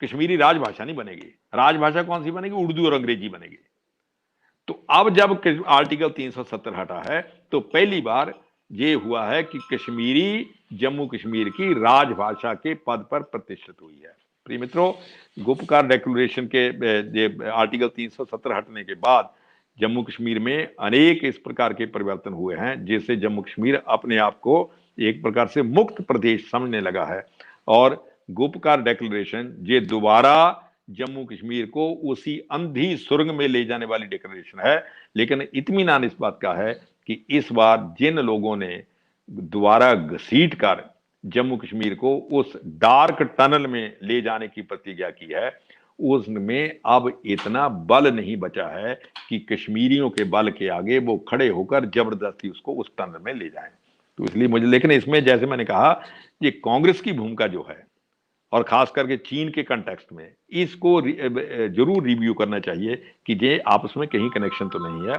कश्मीरी राजभाषा नहीं बनेगी। राजभाषा कौन सी बनेगी? उर्दू और अंग्रेजी बनेगी। तो अब जब आर्टिकल 370 हटा है तो पहली बार ये हुआ है कि कश्मीरी जम्मू कश्मीर की राजभाषा के पद पर प्रतिष्ठित हुई है। प्रिय मित्रों, गुप्तकार डिक्लेरेशन के आर्टिकल 370 हटने के बाद जम्मू कश्मीर में अनेक इस प्रकार के परिवर्तन हुए हैं जिससे जम्मू कश्मीर अपने आप को एक प्रकार से मुक्त प्रदेश समझने लगा है। और गुप्तकार डिक्लेरेशन ये दोबारा जम्मू कश्मीर को उसी अंधी सुरंग में ले जाने वाली डिक्लेरेशन है। लेकिन इत्मीनान इस बात का है कि इस बार जिन लोगों ने दोबारा घसीट कर जम्मू कश्मीर को उस डार्क टनल में ले जाने की प्रतिज्ञा की है, उसमें अब इतना बल नहीं बचा है कि कश्मीरियों के बल के आगे वो खड़े होकर जबरदस्ती उसको उस टनल में ले जाएं। तो इसलिए मुझे, लेकिन इसमें जैसे मैंने कहा, ये कांग्रेस की भूमिका जो है और खास करके चीन के कंटेक्स्ट में, इसको जरूर रिव्यू करना चाहिए कि ये आपस में कहीं कनेक्शन तो नहीं है।